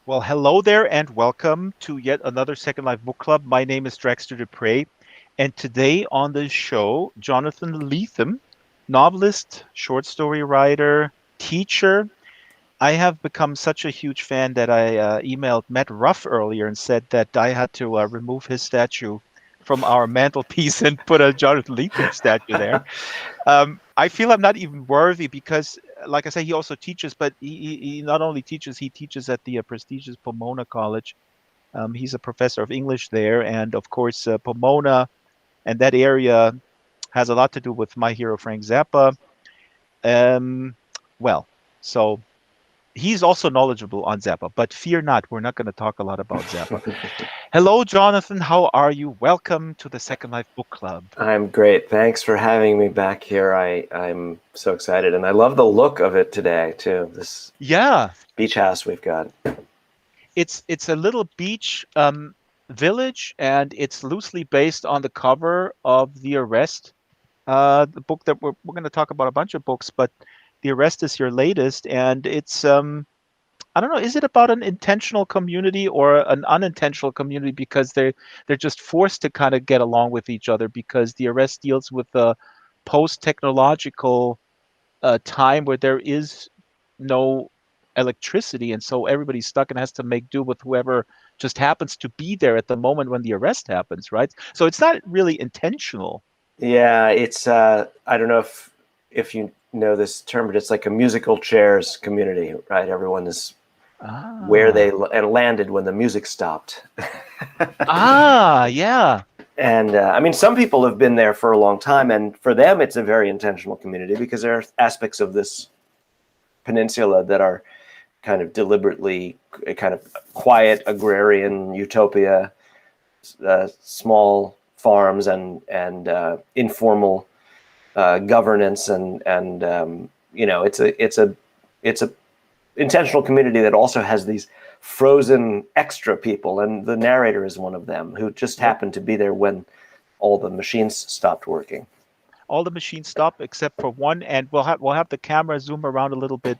Well, hello there, and welcome to yet another Second Life Book Club. My name is Draxtor Dupre, and today on the show, Jonathan Lethem, novelist, short story writer, teacher. I have become such a huge fan that I emailed Matt Ruff earlier and said that I had to remove his statue from our mantelpiece and put a Jonathan Lethem statue there. I feel I'm not even worthy because, like I say, he also teaches, but he not only teaches, he teaches at the prestigious Pomona College. He's a professor of English there, and of course, Pomona and that area has a lot to do with my hero Frank Zappa. Um, well, so he's also knowledgeable on Zappa, but fear not, we're not going to talk a lot about Zappa. Hello, Jonathan. How are you? Welcome to the Second Life Book Club. I'm great. Thanks for having me back here. I'm so excited, and I love the look of it today too. This Yeah, beach house we've got. it's a little beach village, and it's loosely based on the cover of The Arrest, the book that we're going to talk about a bunch of books, but The Arrest is your latest, and it's I don't know, is it about an intentional community or an unintentional community because they're just forced to kind of get along with each other because The Arrest deals with a post-technological time where there is no electricity, and so everybody's stuck and has to make do with whoever just happens to be there at the moment when the arrest happens, right? So it's not really intentional. Yeah, it's I don't know if you know this term, but it's like a musical chairs community, right? Everyone is where Ah, they landed when the music stopped. yeah. And I mean, some people have been there for a long time, and for them, it's a very intentional community because there are aspects of this peninsula that are kind of deliberately kind of quiet agrarian utopia, small farms and informal governance, and it's a intentional community that also has these frozen extra people, and the narrator is one of them who just Yep. happened to be there when all the machines stopped working. All the machines stop except for one, and we'll have the camera zoom around a little bit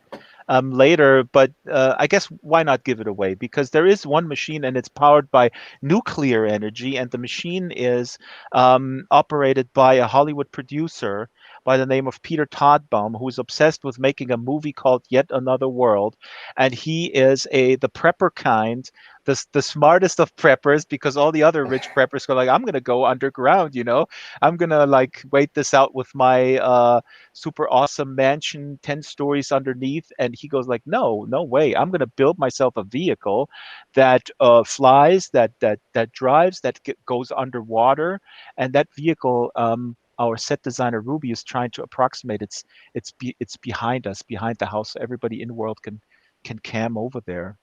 later. But I guess why not give it away? Because there is one machine, and it's powered by nuclear energy, and the machine is operated by a Hollywood producer by the name of Peter Toddbaum, who is obsessed with making a movie called Yet Another World, and he is the prepper kind, the smartest of preppers, because all the other rich preppers go like, I'm gonna go underground, I'm gonna like wait this out with my super awesome mansion 10 stories underneath. And he goes like, no way, I'm gonna build myself a vehicle that flies, that drives, goes underwater. And that vehicle, our set designer Ruby is trying to approximate. It's behind us, behind the house, so everybody in world can cam over there.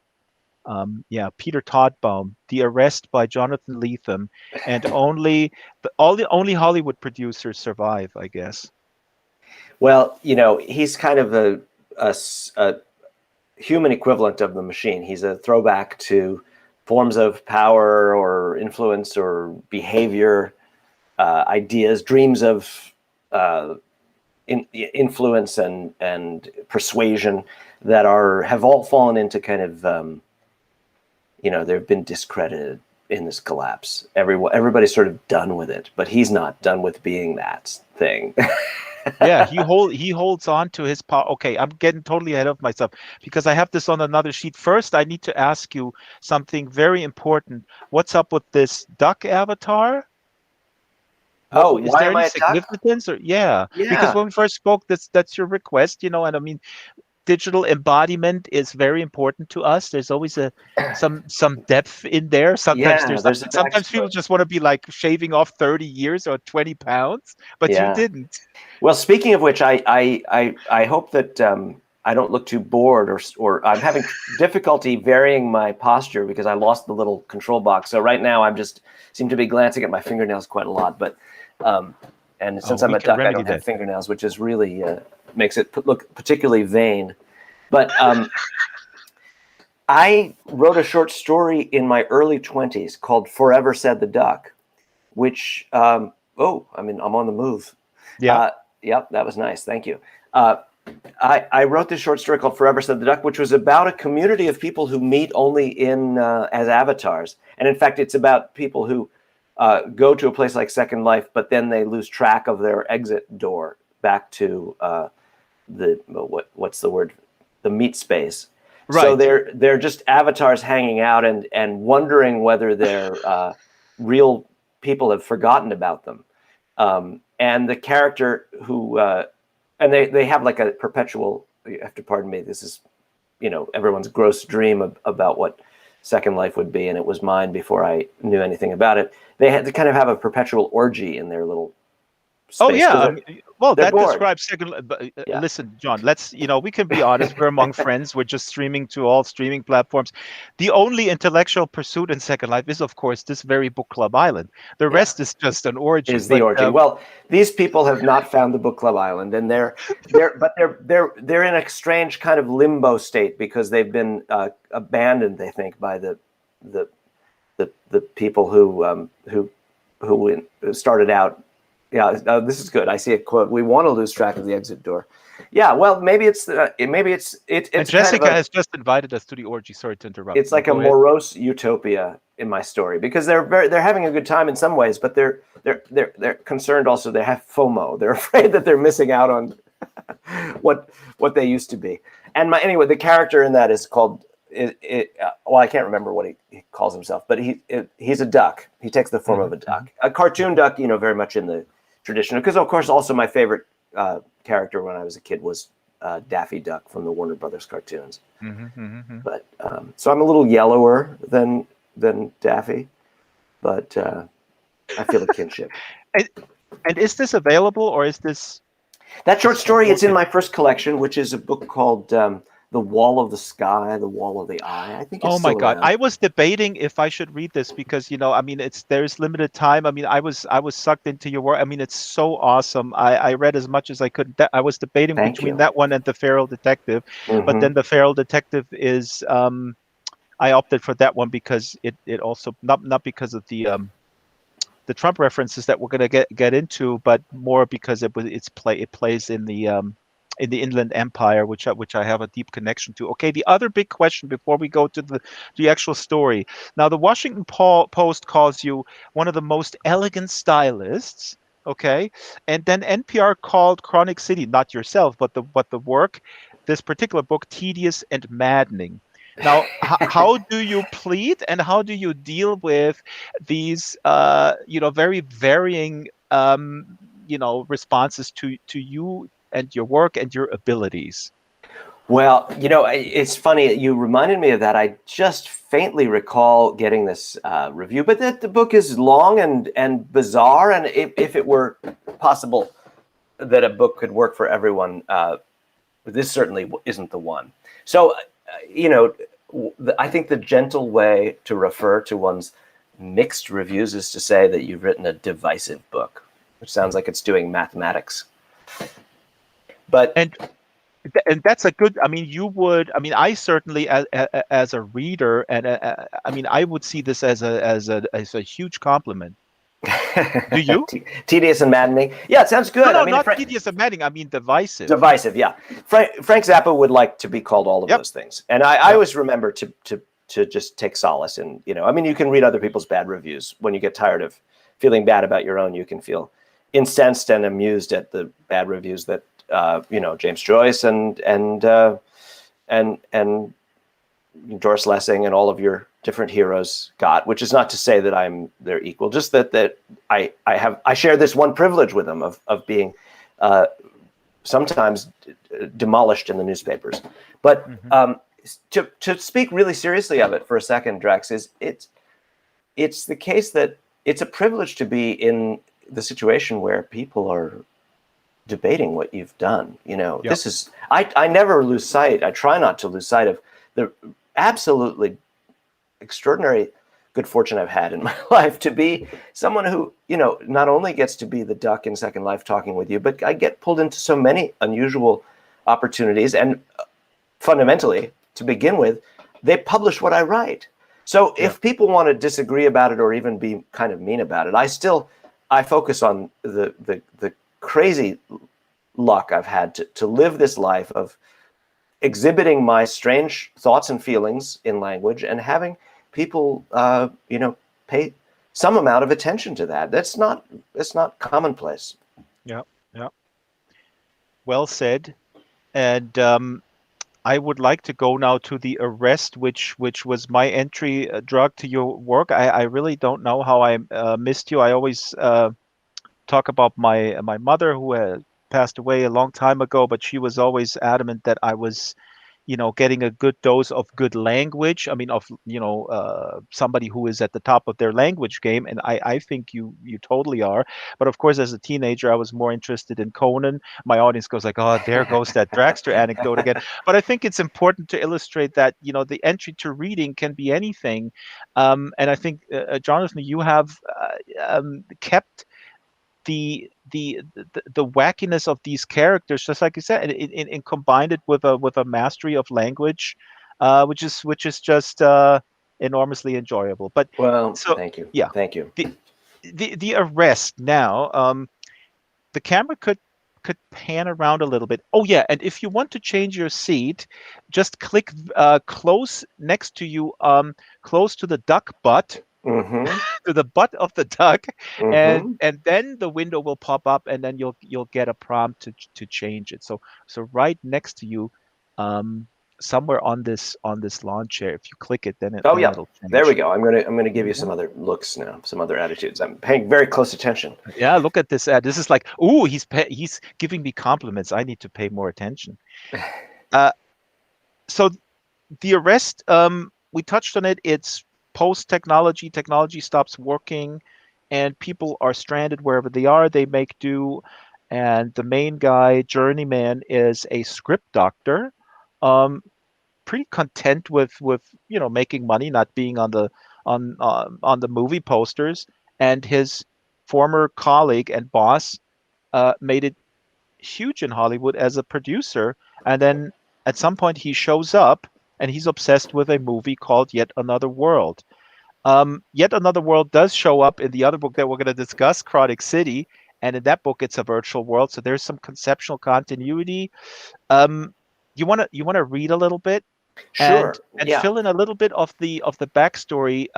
Yeah, Peter Toddbaum, The Arrest by Jonathan Lethem, and only Hollywood producers survive, I guess. Well, he's kind of a human equivalent of the machine. He's a throwback to forms of power or influence or behavior, ideas, dreams of influence and persuasion that have all fallen into kind of they've been discredited in this collapse. Everybody's sort of done with it, but he's not done with being that thing. Yeah, he holds on to his power. Okay, I'm getting totally ahead of myself because I have this on another sheet. First, I need to ask you something very important. What's up with this duck avatar? Oh, Is why there am any I a duck? significance? Or yeah, because Yeah, when we first spoke, that's your request, and I mean, digital embodiment is very important to us. There's always some depth in there. Sometimes yeah. there's not. There's a Sometimes people backstory. just want to be like shaving off 30 years or 20 pounds, but you Yeah. didn't. Well, speaking of which, I hope that I don't look too bored or I'm having difficulty varying my posture because I lost the little control box. So right now I'm just seem to be glancing at my fingernails quite a lot. But and Oh, since I'm we a can duck, I remedy don't have that. fingernails, which is really makes it look particularly vain. But I wrote a short story in my early 20s called "Forever Said the Duck," which I mean I'm on the move. Yeah. Uh, yep, that was nice. Thank you. Uh, I wrote this short story called Forever Said the Duck, which was about a community of people who meet only in as avatars. And in fact, it's about people who go to a place like Second Life, but then they lose track of their exit door back to what's the word? The meat space. Right. So they're just avatars hanging out and wondering whether they're real people have forgotten about them. And the character who and they have like a perpetual, you have to pardon me, this is, everyone's gross dream about what Second Life would be, and it was mine before I knew anything about it. They had to kind of have a perpetual orgy in their little space. Oh yeah, well, that bored. describes Yeah. Listen, John, we can be honest. We're among friends. We're just streaming to all streaming platforms. The only intellectual pursuit in Second Life is, of course, this very book club island. The rest is just an orgy. Is the orgy. Well, these people have not found the book club island, and they're in a strange kind of limbo state because they've been abandoned, they think, by the people who started out. Yeah, this is good. I see a quote. We want to lose track of the exit door. Yeah, well, maybe it's. And Jessica has just invited us to the orgy. Sorry to interrupt. It's like a morose utopia in my story because they're having a good time in some ways, but they're concerned also. They have FOMO. They're afraid that they're missing out on what they used to be. And anyway, the character in that is called. Well, I can't remember what he calls himself, but he's a duck. He takes the form of a duck, a cartoon duck. Very much in the tradition, because of course also my favorite character when I was a kid was Daffy Duck from the Warner Brothers cartoons. But so I'm a little yellower than Daffy, but I feel a kinship. And is this available, or is this that short story? It's in my first collection, which is a book called The Wall of the Sky, The Wall of the Eye. I think it's oh my God. around. I was debating if I should read this because, there's limited time. I was sucked into your work. it's so awesome. I read as much as I could. I was debating between that one and The Feral Detective, but then The Feral Detective is, I opted for that one because it also, not because of the Trump references that we're going to get into, but more because it plays in the Inland Empire, which I have a deep connection to. Okay, the other big question before we go to the actual story. Now, the Washington Post calls you one of the most elegant stylists. Okay, and then NPR called Chronic City, not yourself, but the work, this particular book, tedious and maddening. Now, how do you plead and how do you deal with these, very varying, responses to you and your work and your abilities? Well, it's funny. You reminded me of that. I just faintly recall getting this review, but the book is long and bizarre. And if it were possible that a book could work for everyone, this certainly isn't the one. So, I think the gentle way to refer to one's mixed reviews is to say that you've written a divisive book, which sounds like it's doing mathematics. But and that's a good. I certainly as a reader, and I would see this as a huge compliment. Do you? Tedious and maddening. Yeah, it sounds good. No, not tedious and maddening. Divisive. Divisive. Yeah. Frank Zappa would like to be called all of those things, and I always remember to just take solace in. You can read other people's bad reviews. When you get tired of feeling bad about your own, you can feel incensed and amused at the bad reviews that James Joyce and Doris Lessing and all of your different heroes got, which is not to say that I'm their equal, just that I share this one privilege with them of being sometimes demolished in the newspapers. But to speak really seriously of it for a second, Drax, it's the case that it's a privilege to be in the situation where people are debating what you've done. This is, I never lose sight. I try not to lose sight of the absolutely extraordinary good fortune I've had in my life to be someone who, not only gets to be the duck in Second Life talking with you, but I get pulled into so many unusual opportunities. And fundamentally, to begin with, they publish what I write. So if people want to disagree about it or even be kind of mean about it, I focus on the crazy luck I've had to live this life of exhibiting my strange thoughts and feelings in language and having people, pay some amount of attention to that. It's not commonplace. Yeah, yeah. Well said. And I would like to go now to the arrest, which was my entry drug to your work. I really don't know how I missed you. I always talk about my mother who passed away a long time ago, but she was always adamant that I was, getting a good dose of good language. I mean, of somebody who is at the top of their language game, and I think you totally are. But of course, as a teenager, I was more interested in Conan. My audience goes like, "Oh, there goes that Draxtor anecdote again." But I think it's important to illustrate that the entry to reading can be anything, and I think Jonathan, you have kept the wackiness of these characters, just like you said, and combined it with a mastery of language, which is just enormously enjoyable. But Well, so thank you. yeah, Thank you. the arrest now. The camera could pan around a little bit. Oh yeah, and if you want to change your seat, just click close next to you, close to the duck butt, Mm-hmm. to the butt of the duck, and Mm-hmm. then the window will pop up, and then you'll get a prompt to change it. So right next to you, somewhere on this lawn chair, if you click it, then Oh yeah, it'll there we change. go. I'm gonna give you some Yeah. other looks now, some other attitudes. I'm paying very close attention. Yeah, look at this ad. This is like, ooh, he's giving me compliments. I need to pay more attention. Uh, so the arrest, we touched on it. It's post technology. Technology stops working, and people are stranded wherever they are. They make do, and the main guy, Journeyman, is a script doctor, um, pretty content with making money, not being on the movie posters, and his former colleague and boss made it huge in Hollywood as a producer, and then at some point he shows up and he's obsessed with a movie called Yet Another World. Yet Another World does show up in the other book that we're going to discuss, Chronic City, and in that book it's a virtual world, so there's some conceptual continuity. Um, you want to read a little bit and Sure. Yeah. fill in a little bit of the backstory,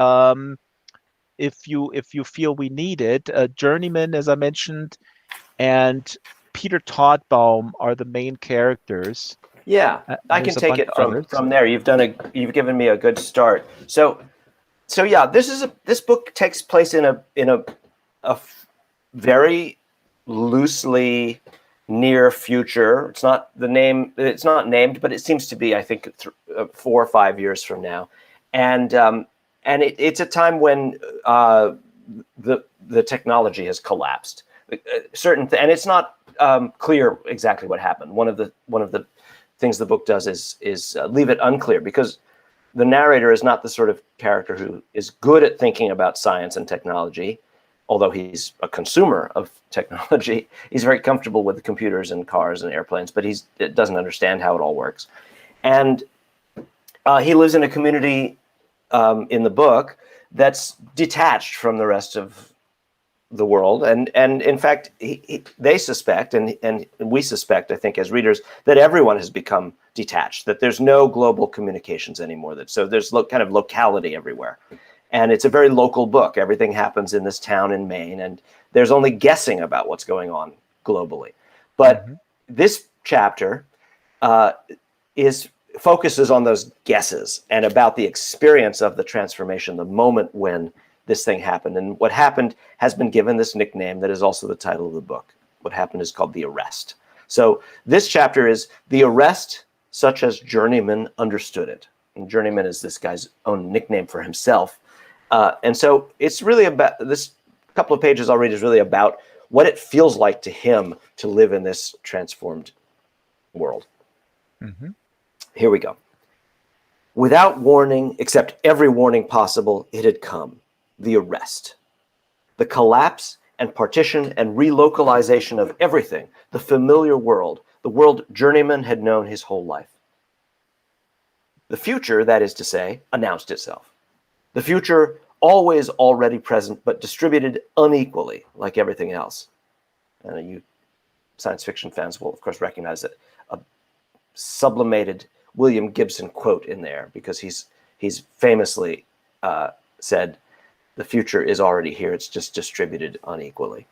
if you feel we need it. Journeyman, as I mentioned, and Peter Toddbaum are the main characters. Yeah. I can There's a take bunch it of from others. there. You've given me a good start. So yeah, this book takes place in a very loosely near future. It's not the name. It's not named, but it seems to be. I think 4 or 5 years from now, and it's a time when the technology has collapsed. And it's not clear exactly what happened. One of the things the book does is leave it unclear, because the narrator is not the sort of character who is good at thinking about science and technology, although he's a consumer of technology. He's very comfortable with computers and cars and airplanes, but he doesn't understand how it all works. And he lives in a community in the book that's detached from the rest of the world, and in fact, they suspect, and we suspect, I think, as readers, that everyone has become detached. That there's no global communications anymore. So there's kind of locality everywhere, and it's a very local book. Everything happens in this town in Maine, and there's only guessing about what's going on globally. But this chapter focuses on those guesses and about the experience of the transformation, the moment when this thing happened. And what happened has been given this nickname that is also the title of the book. What happened is called The Arrest. So this chapter is The Arrest Such as Journeyman Understood It. And Journeyman is this guy's own nickname for himself. And so it's really about, this couple of pages I'll read is really about what it feels like to him to live in this transformed world. Mm-hmm. Here we go. Without warning, except every warning possible, it had come. The arrest. The collapse and partition and relocalization of everything, the familiar world, the world Journeyman had known his whole life. The future, that is to say, announced itself. The future always already present, but distributed unequally, like everything else. You science fiction fans will, of course, recognize a sublimated William Gibson quote in there, because he's famously said, "The future is already here. It's just distributed unequally."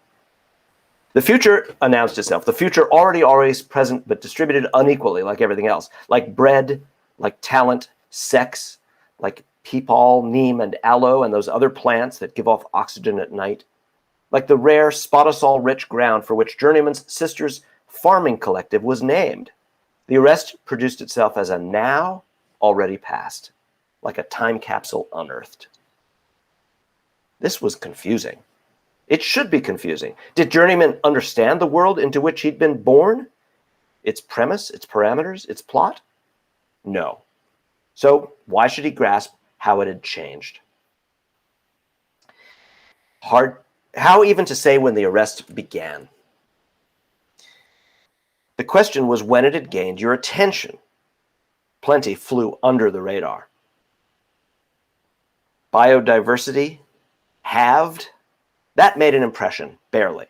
The future announced itself. The future always present, but distributed unequally, like everything else. Like bread, like talent, sex, like peepal, neem, and aloe, and those other plants that give off oxygen at night. Like the rare spotosol-rich ground for which Journeyman's sister's farming collective was named. The arrest produced itself as a now already past, like a time capsule unearthed. This was confusing. It should be confusing. Did Journeyman understand the world into which he'd been born? Its premise, its parameters, its plot? No. So why should he grasp how it had changed? How even to say when the arrest began? The question was when it had gained your attention. Plenty flew under the radar. Biodiversity halved. That made an impression, barely.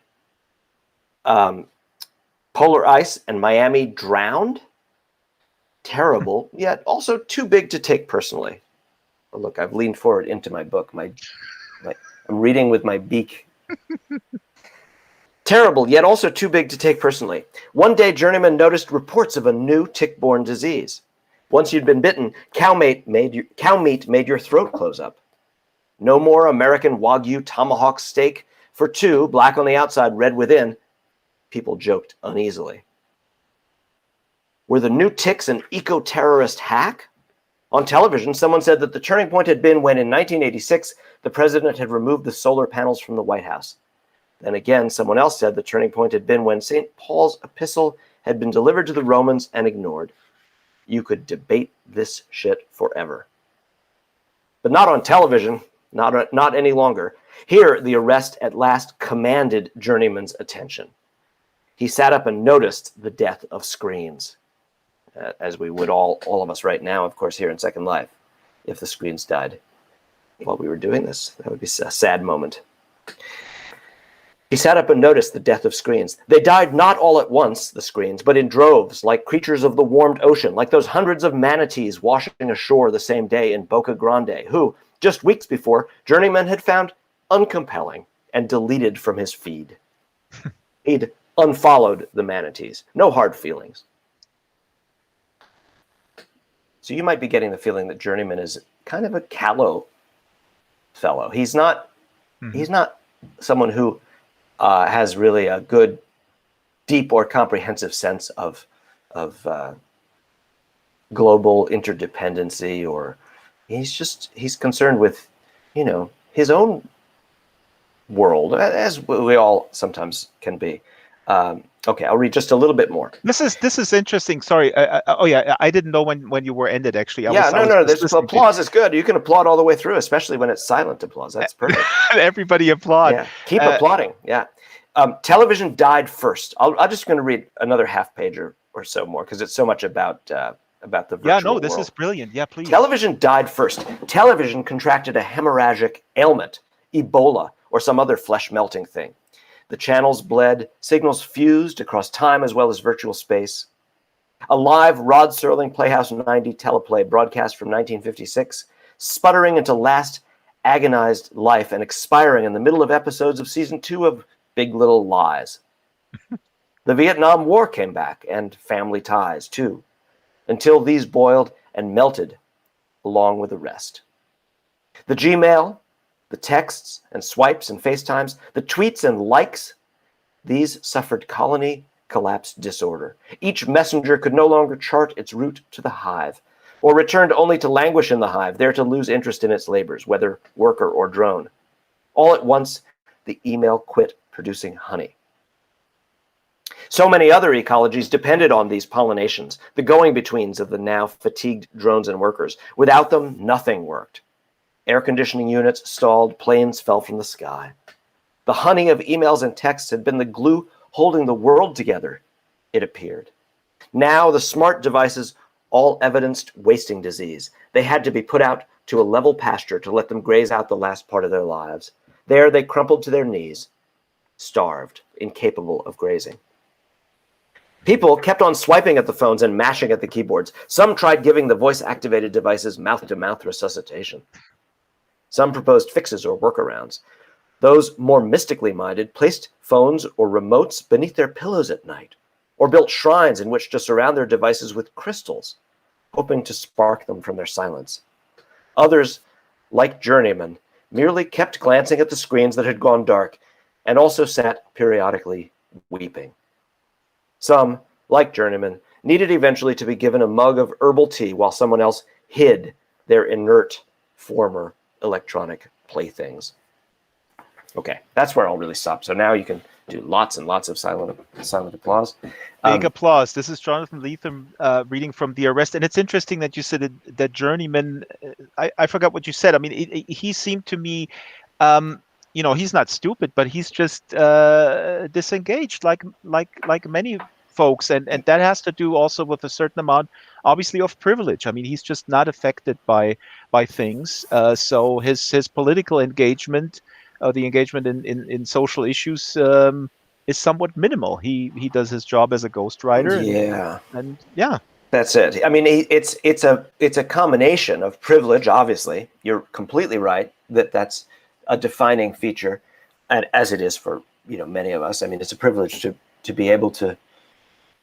Polar ice and Miami drowned. Terrible, yet also too big to take personally. Oh, look, I've leaned forward into my book. I'm reading with my beak. Terrible, yet also too big to take personally. One day, Journeyman noticed reports of a new tick-borne disease. Once you'd been bitten, cow meat made your throat close up. No more American Wagyu tomahawk steak for two, black on the outside, red within. People joked uneasily. Were the new ticks an eco-terrorist hack? On television, someone said that the turning point had been when, in 1986, the president had removed the solar panels from the White House. Then again, someone else said the turning point had been when St. Paul's epistle had been delivered to the Romans and ignored. You could debate this shit forever. But not on television. Not any longer. Here, the arrest at last commanded Journeyman's attention. He sat up and noticed the death of screens, as we would all of us right now, of course, here in Second Life. If the screens died while we were doing this, that would be a sad moment. He sat up and noticed the death of screens. They died not all at once, the screens, but in droves, like creatures of the warmed ocean, like those hundreds of manatees washing ashore the same day in Boca Grande, who, just weeks before, Journeyman had found uncompelling and deleted from his feed. He'd unfollowed the manatees. No hard feelings. So you might be getting the feeling that Journeyman is kind of a callow fellow. He's not someone who has really a good, deep or comprehensive sense of global interdependency, or he's concerned with, his own world, as we all sometimes can be. Okay, I'll read just a little bit more. This is interesting. Sorry. I didn't know when you were ended. Actually, There's applause is good. You can applaud all the way through, especially when it's silent applause. That's perfect. Everybody applaud. Yeah. Keep applauding. Yeah. Television died first. I'm just going to read another half page or so more, because it's so much about the virtual this world. is brilliant. Yeah, please. Television died first. Television contracted a hemorrhagic ailment, Ebola, or some other flesh-melting thing. The channels bled, signals fused across time as well as virtual space. A live Rod Serling Playhouse 90 teleplay broadcast from 1956, sputtering into last agonized life and expiring in the middle of episodes of season 2 of Big Little Lies. The Vietnam War came back, and family ties, too, until these boiled and melted along with the rest. The Gmail, the texts and swipes and FaceTimes, the tweets and likes, these suffered colony collapse disorder. Each messenger could no longer chart its route to the hive, or returned only to languish in the hive, there to lose interest in its labors, whether worker or drone. All at once, the email quit producing honey. So many other ecologies depended on these pollinations, the going-betweens of the now fatigued drones and workers. Without them, nothing worked. Air conditioning units stalled, planes fell from the sky. The honey of emails and texts had been the glue holding the world together, it appeared. Now the smart devices all evidenced wasting disease. They had to be put out to a level pasture to let them graze out the last part of their lives. There they crumpled to their knees, starved, incapable of grazing. People kept on swiping at the phones and mashing at the keyboards. Some tried giving the voice-activated devices mouth-to-mouth resuscitation. Some proposed fixes or workarounds. Those more mystically minded placed phones or remotes beneath their pillows at night, or built shrines in which to surround their devices with crystals, hoping to spark them from their silence. Others, like Journeyman, merely kept glancing at the screens that had gone dark, and also sat periodically weeping. Some, like Journeyman, needed eventually to be given a mug of herbal tea while someone else hid their inert former electronic playthings. Okay, that's where I'll really stop. So now you can do lots and lots of silent applause. Big applause. This is Jonathan Lethem reading from The Arrest. And it's interesting that you said that Journeyman, I forgot what you said. I mean, he seemed to me, he's not stupid, but he's just disengaged like many folks. And that has to do also with a certain amount, obviously, of privilege. I mean, he's just not affected by things. So his political engagement, the engagement in social issues, is somewhat minimal. He does his job as a ghostwriter. Yeah, and yeah, that's it. I mean, it's a combination of privilege. Obviously, you're completely right that's a defining feature, and as it is for many of us. I mean, it's a privilege to be able to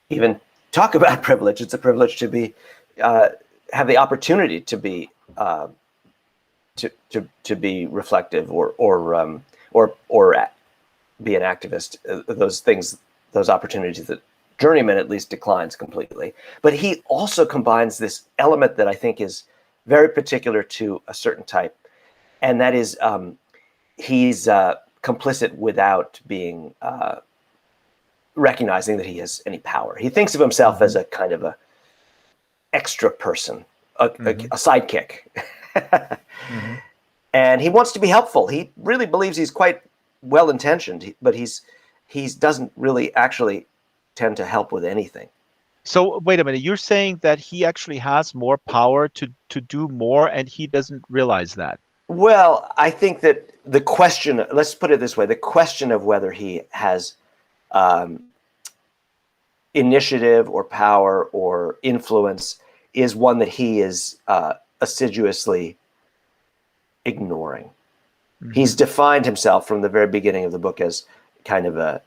even talk about privilege. It's a privilege to be have the opportunity to be to be reflective or be an activist. Those things, those opportunities that Journeyman at least declines completely. But he also combines this element that I think is very particular to a certain type, and that is he's complicit without being recognizing that he has any power. He thinks of himself as a kind of a extra person, a sidekick. And he wants to be helpful. He really believes he's quite well-intentioned, but he doesn't really actually tend to help with anything. So wait a minute, you're saying that he actually has more power to do more, and he doesn't realize that? Well, I think that the question, let's put it this way, the question of whether he has initiative or power or influence is one that he is assiduously ignoring. He's defined himself from the very beginning of the book as kind of a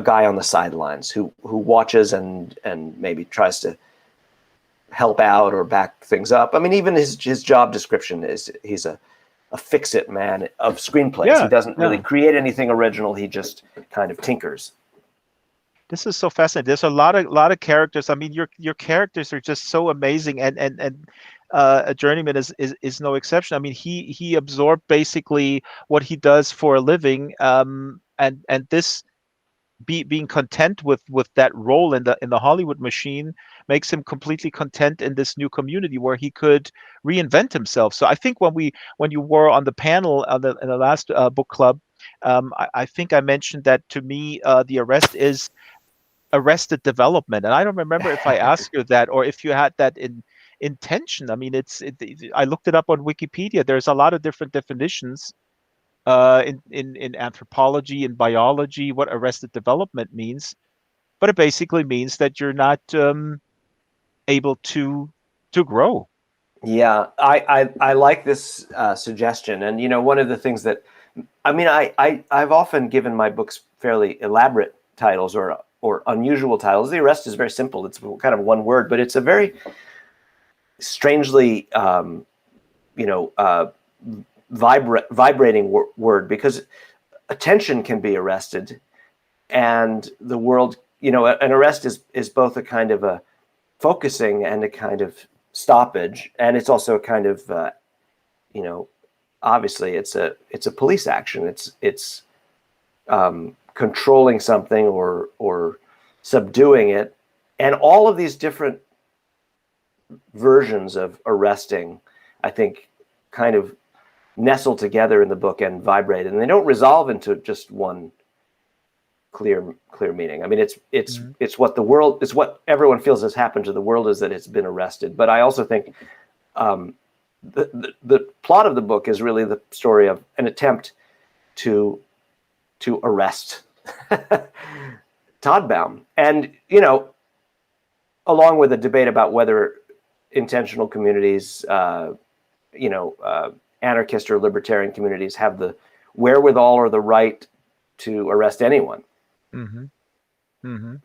guy on the sidelines who watches and maybe tries to help out or back things up. I mean, even his job description is he's a fix-it man of screenplays. Yeah, he doesn't really create anything original. He just kind of tinkers. This is so fascinating. There's a lot of characters. I mean, your characters are just so amazing, and a Journeyman is no exception. I mean, he absorbed basically what he does for a living, and this being content with that role in the Hollywood machine makes him completely content in this new community where he could reinvent himself. So I think when you were on the panel in the last book club, I think I mentioned that to me The Arrest is Arrested Development, and I don't remember if I asked you that or if you had that in intention. I mean, I looked it up on Wikipedia. There's a lot of different definitions in anthropology and biology what arrested development means, but it basically means that you're not able to grow. Yeah, I like this suggestion, and one of the things that I mean, I've often given my books fairly elaborate titles or unusual titles. The Arrest is very simple. It's kind of one word, but it's a very strangely vibrating word, because attention can be arrested, and the world, an arrest is both a kind of a focusing and a kind of stoppage, and it's also a kind of obviously it's a police action. It's controlling something or subduing it, and all of these different versions of arresting, I think, kind of nestle together in the book and vibrate, and they don't resolve into just one clear meaning. I mean, it's what the world, it's what everyone feels has happened to the world, is that it's been arrested. But I also think the plot of the book is really the story of an attempt to arrest Todbaum. And, you know, along with a debate about whether intentional communities, anarchist or libertarian communities have the wherewithal or the right to arrest anyone. Mm-hmm. Mm-hmm.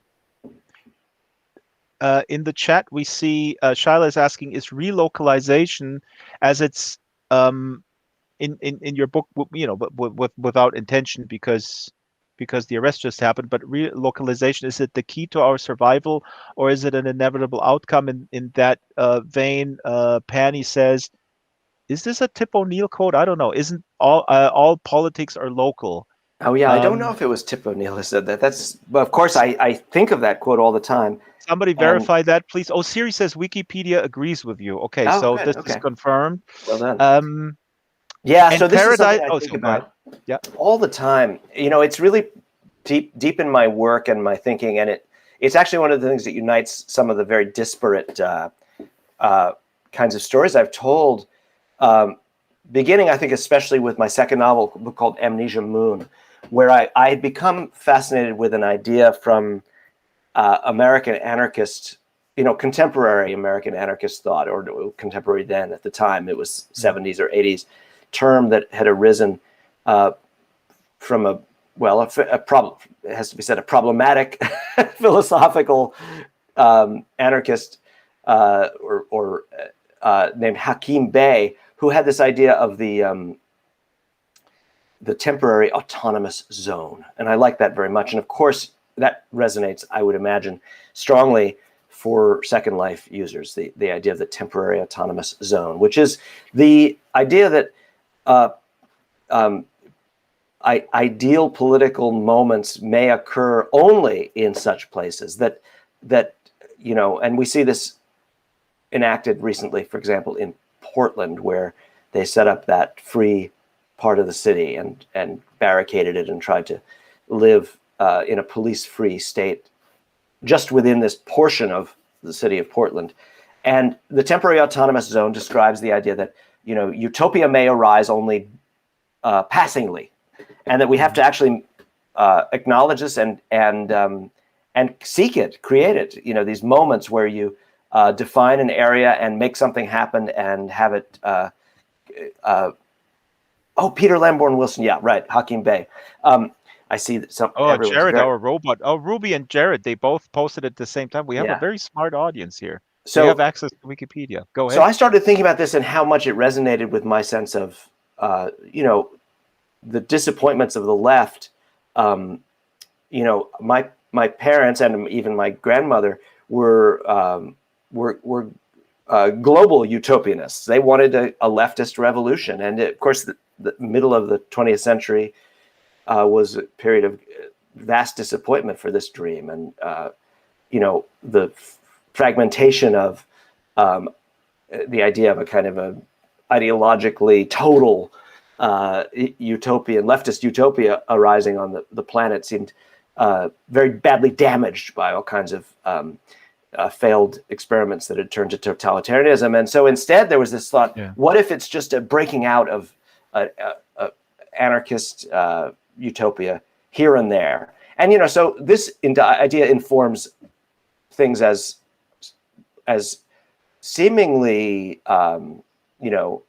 In the chat, we see Shaila is asking, is relocalization, as it's in your book, you know, but without intention, because the arrest just happened, but relocalization, is it the key to our survival, or is it an inevitable outcome? In that vein, Panny says, is this a Tip O'Neill quote? I don't know. Isn't all politics are local? Oh, yeah. I don't know if it was Tip O'Neill who said that. Well, of course, I think of that quote all the time. Somebody And- verify that, please. Oh, Siri says Wikipedia agrees with you. Okay, Oh, so good, this okay. is confirmed. Well done. Yeah, And so this is Paradise. something I think about Yeah. all the time. You know, it's really deep in my work and my thinking, and it's actually one of the things that unites some of the very disparate kinds of stories I've told. Beginning, I think, especially with my second novel, book called Amnesia Moon, where I had become fascinated with an idea from American anarchist, you know, contemporary American anarchist thought, or contemporary then at the time, it was 70s or 80s, term that had arisen from a problem, it has to be said, a problematic philosophical anarchist named Hakim Bey, who had this idea of the temporary autonomous zone. And I like that very much. And of course, that resonates, I would imagine, strongly for Second Life users, the idea of the temporary autonomous zone, which is the idea that ideal political moments may occur only in such places that you know, and we see this enacted recently, for example, in Portland, where they set up that free part of the city and barricaded it and tried to live in a police-free state just within this portion of the city of Portland. And the temporary autonomous zone describes the idea that, you know, utopia may arise only passingly, and that we have to actually acknowledge this and seek it, create it. You know, these moments where you define an area and make something happen and have it. Peter Lamborn Wilson, yeah, right, Hakim Bey. I see that some. Oh, Jared, our robot. Oh, Ruby and Jared, they both posted at the same time. We have a very smart audience here. So we have access to Wikipedia. Go ahead. So I started thinking about this and how much it resonated with my sense of, you know, the disappointments of the left. You know, my parents and even my grandmother were global utopianists. They wanted a leftist revolution, and of course, the middle of the 20th century was a period of vast disappointment for this dream, and you know, the fragmentation of the idea of a kind of a ideologically total utopian, leftist utopia arising on the planet seemed very badly damaged by all kinds of failed experiments that had turned to totalitarianism. And so instead there was this thought, what if it's just a breaking out of anarchist utopia here and there? And, you know, so this idea informs things as seemingly, you know,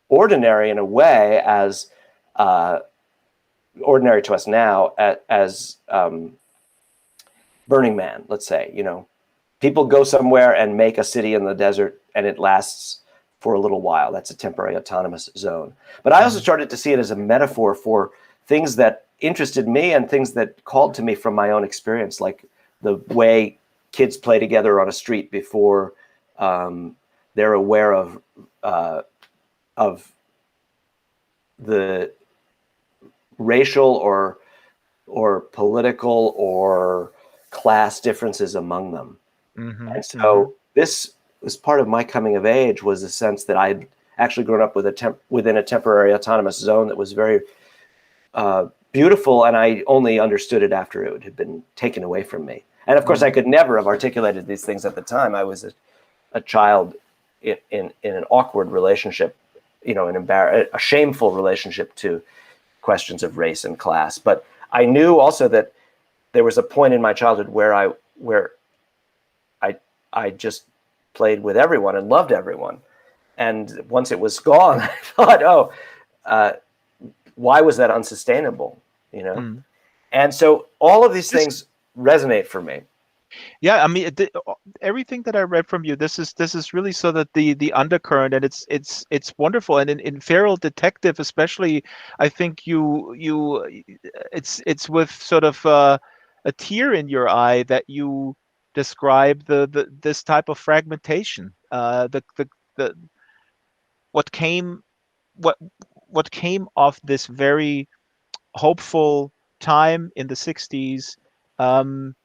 ordinary in a way, as ordinary to us now, as Burning Man, let's say. You know, people go somewhere and make a city in the desert, and it lasts for a little while. That's a temporary autonomous zone. But I also started to see it as a metaphor for things that interested me and things that called to me from my own experience, like the way kids play together on a street before they're aware of the racial or political or class differences among them. Mm-hmm. And so this was part of my coming of age, was the sense that I'd actually grown up within a temporary autonomous zone that was very beautiful, and I only understood it after it had been taken away from me. And of course, I could never have articulated these things at the time. I was a child in an awkward relationship, you know, a shameful relationship to questions of race and class. But I knew also that there was a point in my childhood where I just played with everyone and loved everyone. And once it was gone, I thought, why was that unsustainable? Mm. And so all of these This things resonate for me. Yeah, I mean, everything that I read from you, this is really so that the undercurrent, and it's wonderful. And in Feral Detective, especially, I think it's with sort of a tear in your eye that you describe the this type of fragmentation. The what came what what came of this very hopeful time in the 60s. Um,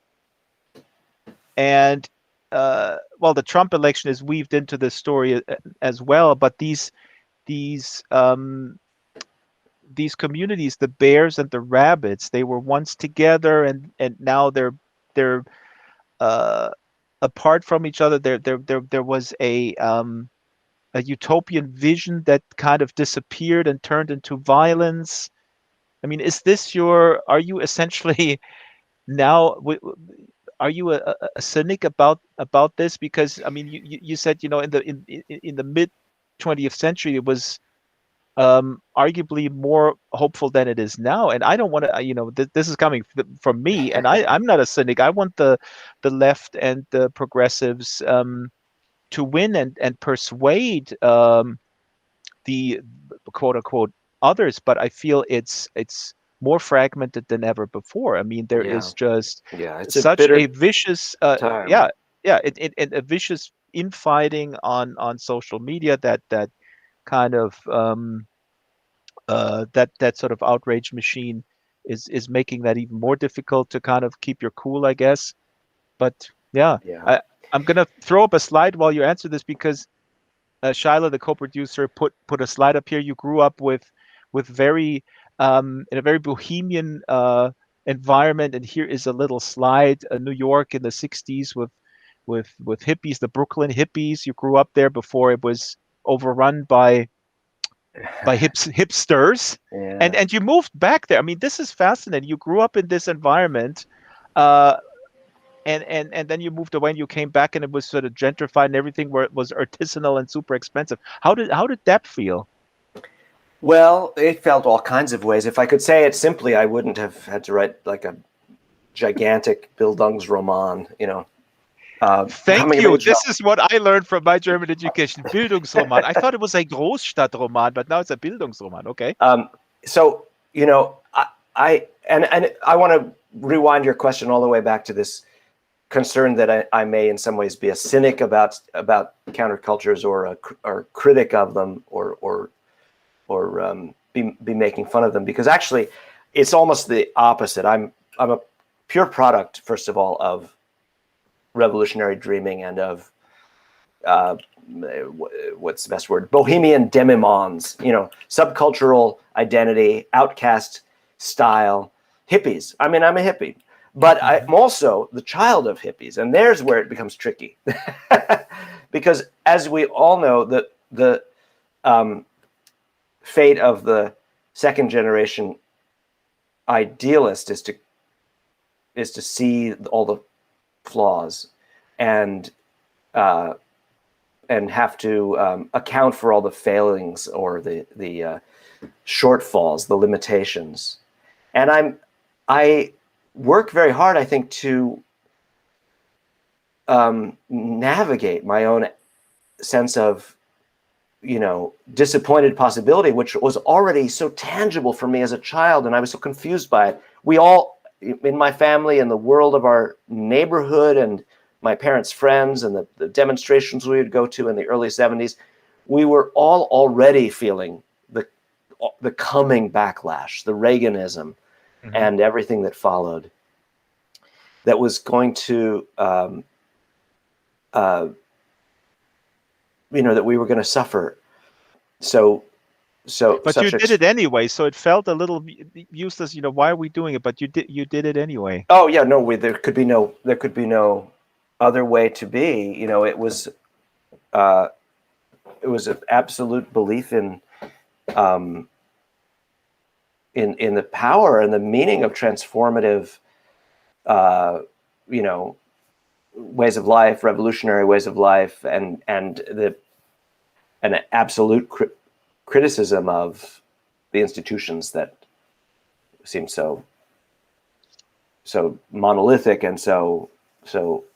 And well, the Trump election is weaved into this story as well. But these these communities, the bears and the rabbits, they were once together, and now they're uh, apart from each other. There was a utopian vision that kind of disappeared and turned into violence. I mean, is this are you essentially now? Are you a cynic about this? Because I mean, you said, in the mid 20th century it was arguably more hopeful than it is now. And I don't want to, this is coming from me, and I'm not a cynic. I want the left and the progressives to win and persuade the quote unquote others, but I feel it's more fragmented than ever before. I mean, there Yeah. is just Yeah. It's a such a bitter vicious time. a vicious infighting on social media that kind of that sort of outrage machine is making that even more difficult to kind of keep your cool, I guess. But yeah, Yeah. I'm gonna throw up a slide while you answer this, because Shyla, the co-producer, put a slide up here. You grew up with very in a very bohemian environment, and here is a little slide. New York in the 60s with hippies, the Brooklyn hippies. You grew up there before it was overrun by hipsters, and Yeah. and you moved back there. I mean, this is fascinating. You grew up in this environment. Uh, and then you moved away and you came back and it was sort of gentrified and everything where it was artisanal and super expensive. How did that feel? Well, it felt all kinds of ways. If I could say it simply, I wouldn't have had to write like a gigantic Bildungsroman, Thank coming of you. age This novel. is what I learned from my German education. Bildungsroman. I thought it was a Großstadtroman, but now it's a Bildungsroman. Okay. So, and I want to rewind your question all the way back to this concern that I may in some ways be a cynic about countercultures, or a critic of them, or be making fun of them, because actually it's almost the opposite. I'm a pure product, first of all, of revolutionary dreaming and of what's the best word? Bohemian demimondes, subcultural identity, outcast style, hippies. I mean, I'm a hippie, but Mhm. I'm also the child of hippies, and there's where it becomes tricky, because as we all know, the fate of the second generation idealist is to see all the flaws, and have to account for all the failings, or the shortfalls, the limitations. And I work very hard, I think, to navigate my own sense of disappointed possibility, which was already so tangible for me as a child, and I was so confused by it. We all, in my family and the world of our neighborhood and my parents' friends and the demonstrations we would go to in the early 70s, we were all already feeling the coming backlash, the Reaganism, Mhm. and everything that followed, that was going to that we were going to suffer. So But you such did it anyway, so it felt a little useless. Why are we doing it? But you did it anyway. Oh yeah, no, there could be no other way to be. Uh, it was an absolute belief in the power and the meaning of transformative you know, ways of life, revolutionary ways of life, and an absolute criticism of the institutions that seem so monolithic and so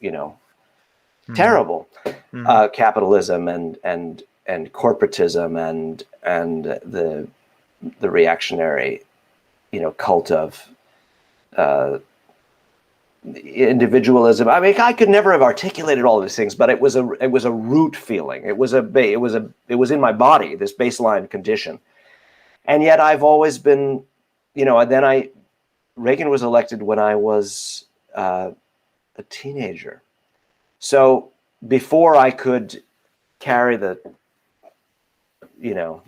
you know, terrible. Capitalism and corporatism and the reactionary, you know, cult of individualism. I mean, I could never have articulated all of these things, but it was a root feeling. It was in my body, this baseline condition. And yet I've always been, you know, Reagan was elected when I was a teenager. So before I could carry the, you know,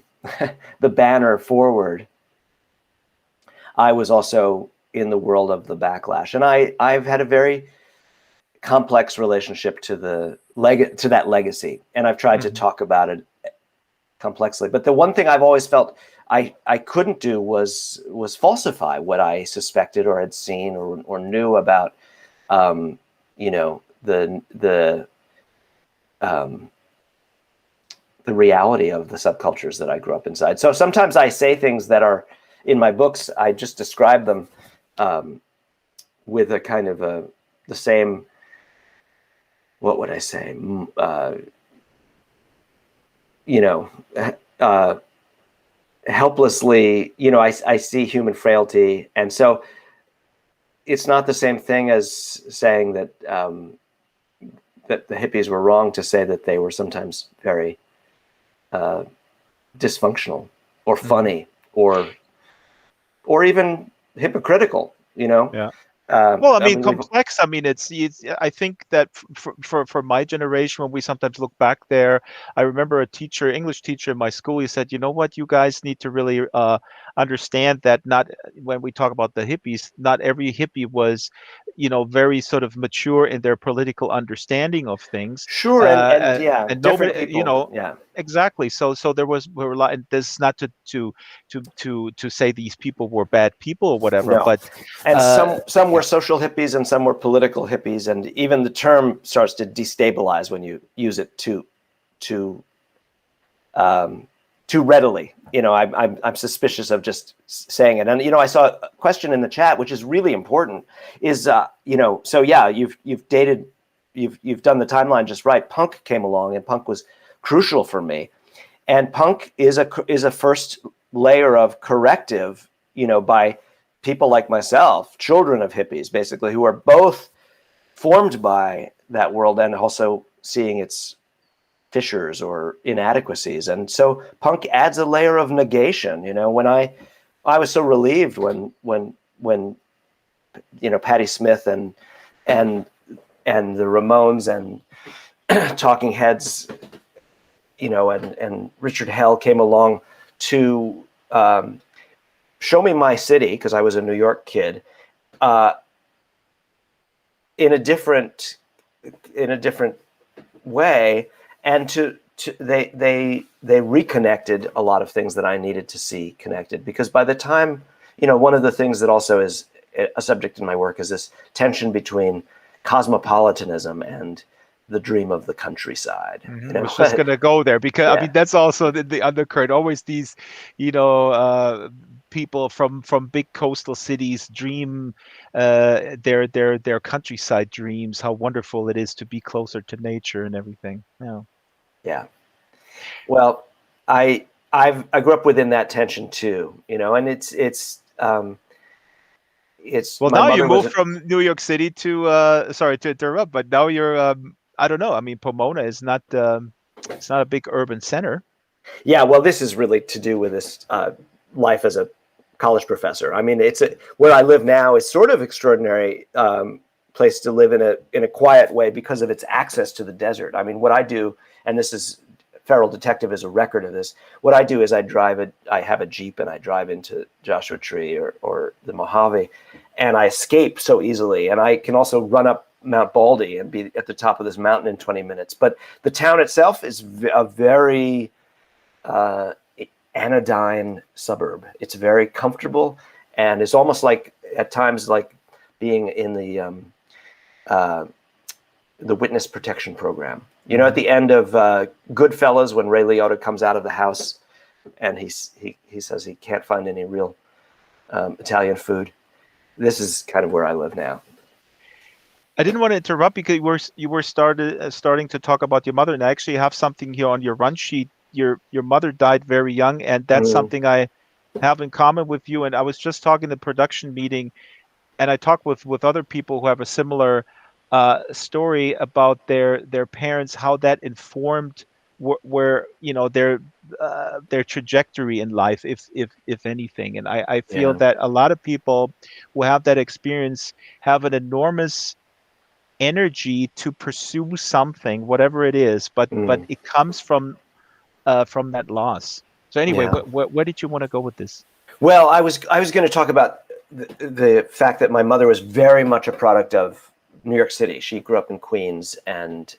the banner forward, I was also in the world of the backlash. And I've had a very complex relationship to that legacy. And I've tried to talk about it complexly. But the one thing I've always felt I couldn't do was falsify what I suspected or had seen or knew about, you know, the reality of the subcultures that I grew up inside. So sometimes I say things that are in my books. I just describe them with a kind of the same, what would I say? You know, helplessly, you know, I see human frailty. And so it's not the same thing as saying that that the hippies were wrong to say that they were sometimes very dysfunctional or funny or even hypocritical, you know? Yeah. Well, I mean, complex. I mean, it's. I think that for my generation, when we sometimes look back there, I remember a teacher, English teacher in my school. He said, "You know what? You guys need to really understand that not when we talk about the hippies, not every hippie was, you know, very sort of mature in their political understanding of things. Sure, and yeah, and different nobody, people, you know, yeah, exactly. So there were a lot. And this is not to say these people were bad people or whatever, no. but And some were social hippies and some were political hippies, and even the term starts to destabilize when you use it too readily. You know, I'm suspicious of just saying it. And you know, I saw a question in the chat, which is really important. Is you know, so yeah, you've done the timeline just right. Punk came along, and punk was crucial for me. And punk is a first layer of corrective, you know, by people like myself, children of hippies, basically, who are both formed by that world and also seeing its fissures or inadequacies. And so punk adds a layer of negation. You know, when I was so relieved when you know, Patti Smith and the Ramones and Talking Heads, you know, and Richard Hell came along to show me my city, because I was a New York kid, in a different way, and they reconnected a lot of things that I needed to see connected. Because by the time, you know, one of the things that also is a subject in my work is this tension between cosmopolitanism and the dream of the countryside. You know? I was just going to go there because I mean, that's also the undercurrent. Always these, you know, people from big coastal cities dream their countryside dreams, how wonderful it is to be closer to nature and everything. Yeah. Yeah. Well, I grew up within that tension too, you know, and it's well, my now you mother was moved from New York City to sorry to interrupt, but now you're I don't know. I mean, Pomona is not it's not a big urban center. Yeah, well, this is really to do with this life as a college professor. I mean, where I live now is sort of extraordinary place to live in a quiet way because of its access to the desert. I mean, what I do, and this is Feral Detective is a record of this. What I do is I have a Jeep and I drive into Joshua Tree or the Mojave, and I escape so easily. And I can also run up Mount Baldy and be at the top of this mountain in 20 minutes. But the town itself is a very anodyne suburb. It's very comfortable, and it's almost like at times like being in uh, the witness protection program. You know, at the end of Goodfellas, when Ray Liotta comes out of the house and he says he can't find any real Italian food. This is kind of where I live now. I didn't want to interrupt because you were starting to talk about your mother, and I actually have something here on your run sheet. Your mother died very young, and that's something I have in common with you. And I was just talking in the production meeting, and I talked with other people who have a similar story about their parents, how that informed where their trajectory in life, if anything. And I feel Yeah. that a lot of people who have that experience have an enormous energy to pursue something, whatever it is, but it comes from that loss. So anyway, Yeah. where did you want to go with this? Well, I was going to talk about the fact that my mother was very much a product of New York City. She grew up in Queens, and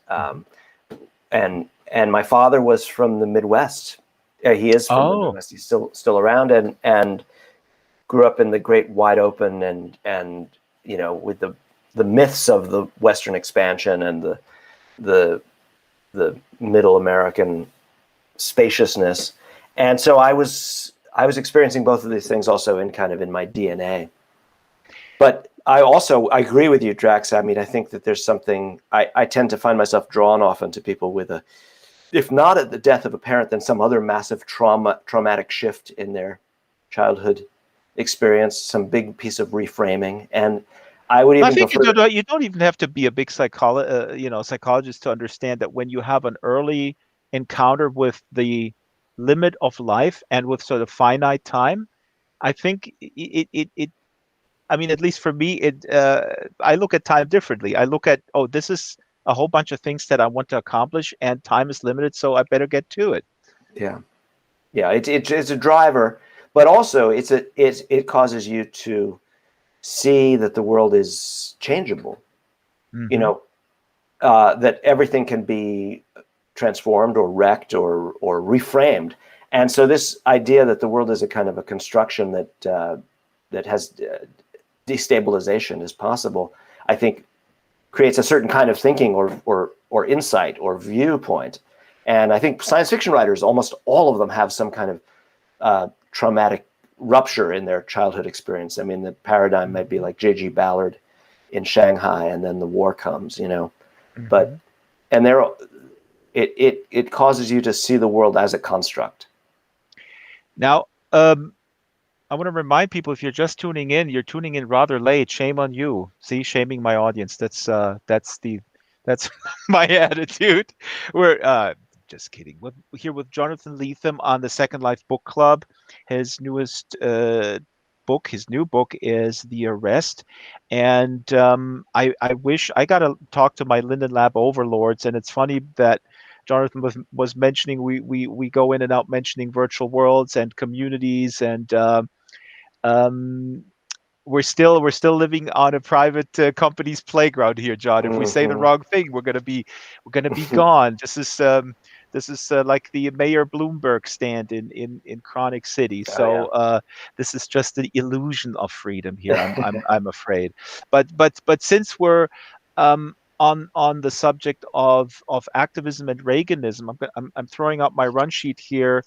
my father was from the Midwest. He is from the Oh, Midwest. He's still around, and grew up in the great wide open, and with the myths of the Western expansion and the Middle American spaciousness. And so I was experiencing both of these things also in my DNA. But I agree with you, Drax. I mean, I think that there's something, I tend to find myself drawn often to people with if not at the death of a parent, then some other massive traumatic shift in their childhood experience, some big piece of reframing. And I would I even go think further. you don't even have to be a big psychologist to understand that when you have an early encounter with the limit of life and with sort of finite time, I think it I mean, at least for me, I look at time differently. I look at, oh, this is a whole bunch of things that I want to accomplish, and time is limited, so I better get to it. Yeah. Yeah. It's a driver, but also it causes you to see that the world is changeable, Mm-hmm. that everything can be transformed or wrecked or reframed. And so this idea that the world is a kind of a construction that has destabilization is possible, I think creates a certain kind of thinking or insight or viewpoint. And I think science fiction writers, almost all of them, have some kind of traumatic rupture in their childhood experience. I mean, the paradigm might be like J.G. Ballard in Shanghai, and then the war comes, But Mm-hmm. and it causes you to see the world as a construct. Now, I want to remind people, if you're just tuning in, you're tuning in rather late. Shame on you. See, shaming my audience. That's my attitude. We're just kidding. We're here with Jonathan Lethem on the Second Life Book Club. His newest book, his new book is The Arrest. And I wish I got to talk to my Linden Lab overlords. And it's funny that Jonathan was mentioning we go in and out mentioning virtual worlds and communities and um, we're still living on a private company's playground here, John. If we say the Mm-hmm. wrong thing, we're gonna be gone. This is like the Mayor Bloomberg stand in Chronic City. Oh yeah. So this is just the illusion of freedom here. I'm afraid. But since we're on the subject of activism and Reaganism, I'm throwing out my run sheet here.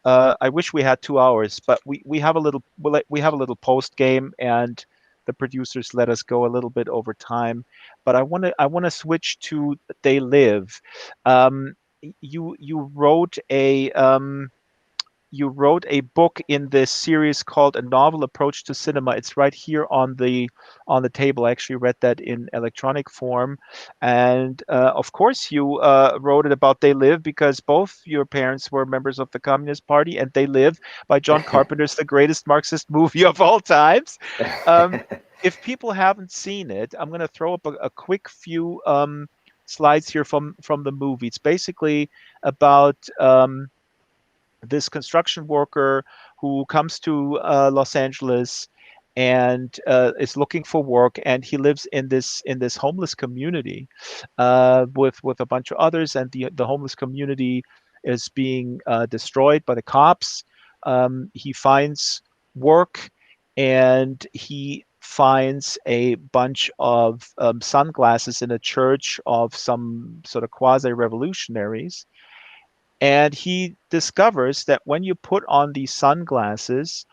I wish we had 2 hours, but we have a little we have a little post game, and the producers let us go a little bit over time. But I want to switch to They Live. Um, you wrote a book in this series called A Novel Approach to Cinema. It's right here on the table. I actually read that in electronic form, and of course you wrote it about They Live because both your parents were members of the Communist Party, and They Live by John Carpenter's the greatest Marxist movie of all times. Um, if people haven't seen it, I'm going to throw up a quick few slides here from the movie. It's basically about this construction worker who comes to Los Angeles and is looking for work, and he lives in this homeless community with a bunch of others, and the homeless community is being destroyed by the cops. He finds work, and he finds a bunch of sunglasses in a church of some sort of quasi-revolutionaries. And he discovers that when you put on these sunglasses,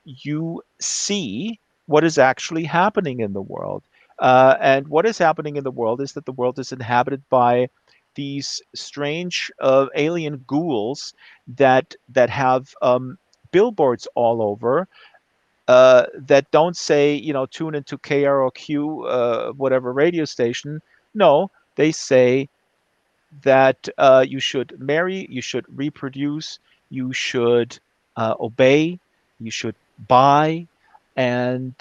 you see what is actually happening in the world. And what is happening in the world is that the world is inhabited by these strange alien ghouls that have billboards all over that don't say, tune into KROQ, whatever radio station. No, they say that you should marry, you should reproduce, you should obey, you should buy. And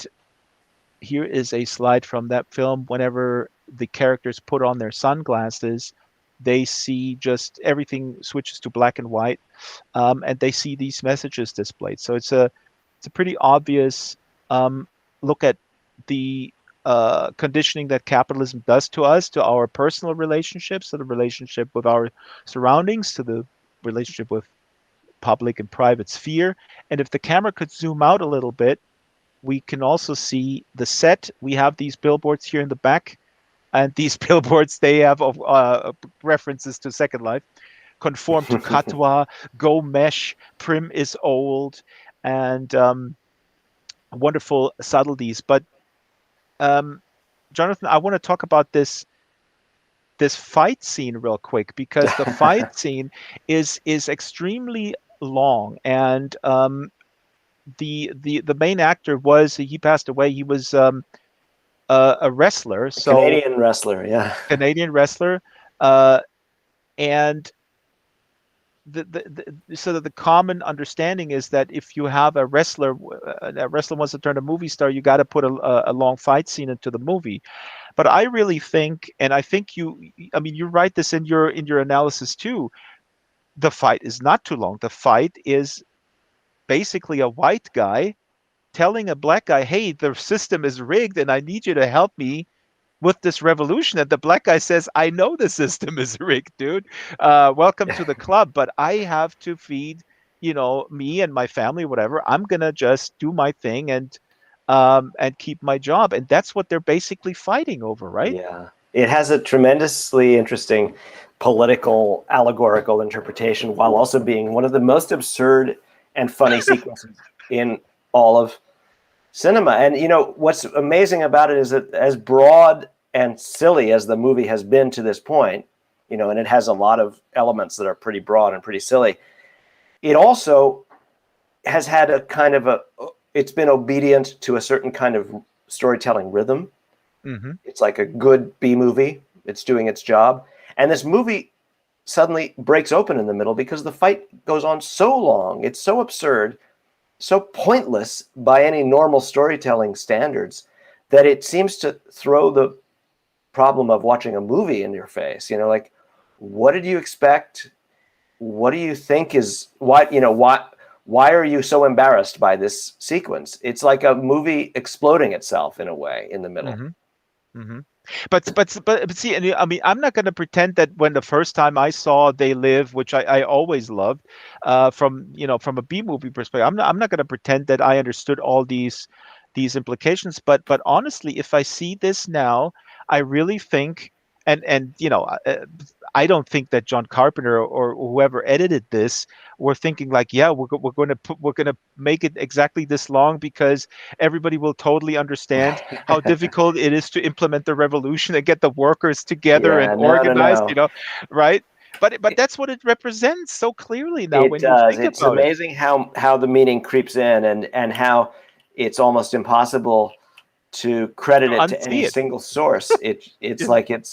here is a slide from that film. Whenever the characters put on their sunglasses, they see just everything switches to black and white, and they see these messages displayed. So it's a pretty obvious look at the conditioning that capitalism does to us, to our personal relationships, to the relationship with our surroundings, to the relationship with public and private sphere. And if the camera could zoom out a little bit, we can also see the set. We have these billboards here in the back, and these billboards, they have references to Second Life. Conform to Katwa, go mesh, Prim is old, and wonderful subtleties. But Jonathan, I want to talk about this fight scene real quick, because the fight scene is extremely long, and the main actor he passed away. He was a wrestler, so Canadian wrestler, yeah. Canadian wrestler, and so that the common understanding is that if you have a wrestler wants to turn a movie star, you got to put a long fight scene into the movie. But I really think, and I think you write this in your analysis too, the fight is not too long. The fight is basically a white guy telling a black guy, hey, the system is rigged and I need you to help me with this revolution. And the black guy says, I know the system is rigged, dude. Welcome to the club, but I have to feed, me and my family, whatever. I'm going to just do my thing and keep my job. And that's what they're basically fighting over, right? Yeah. It has a tremendously interesting political, allegorical interpretation, while also being one of the most absurd and funny sequences in all of cinema. And what's amazing about it is that, as broad and silly as the movie has been to this point, and it has a lot of elements that are pretty broad and pretty silly, it also has had a kind of it's been obedient to a certain kind of storytelling rhythm. Mm-hmm. It's like a good B movie. It's doing its job. And this movie suddenly breaks open in the middle because the fight goes on so long. It's so absurd, so pointless by any normal storytelling standards, that it seems to throw the problem of watching a movie in your face. Like, what did you expect? What do you think is why are you so embarrassed by this sequence? It's like a movie exploding itself in a way in the middle. Mm-hmm. Mm-hmm. But see, I'm not going to pretend that when the first time I saw They Live, which I always loved, from a B movie perspective, I'm not going to pretend that I understood all these implications. But honestly, if I see this now, I really think, and I don't think that John Carpenter or whoever edited this were thinking like, yeah, we're going to make it exactly this long because everybody will totally understand how difficult it is to implement the revolution and get the workers together and organized, right? But that's what it represents so clearly now It when you does. think It's about it. amazing how the meaning creeps in, and how it's almost impossible to credit it to any single source. It's like it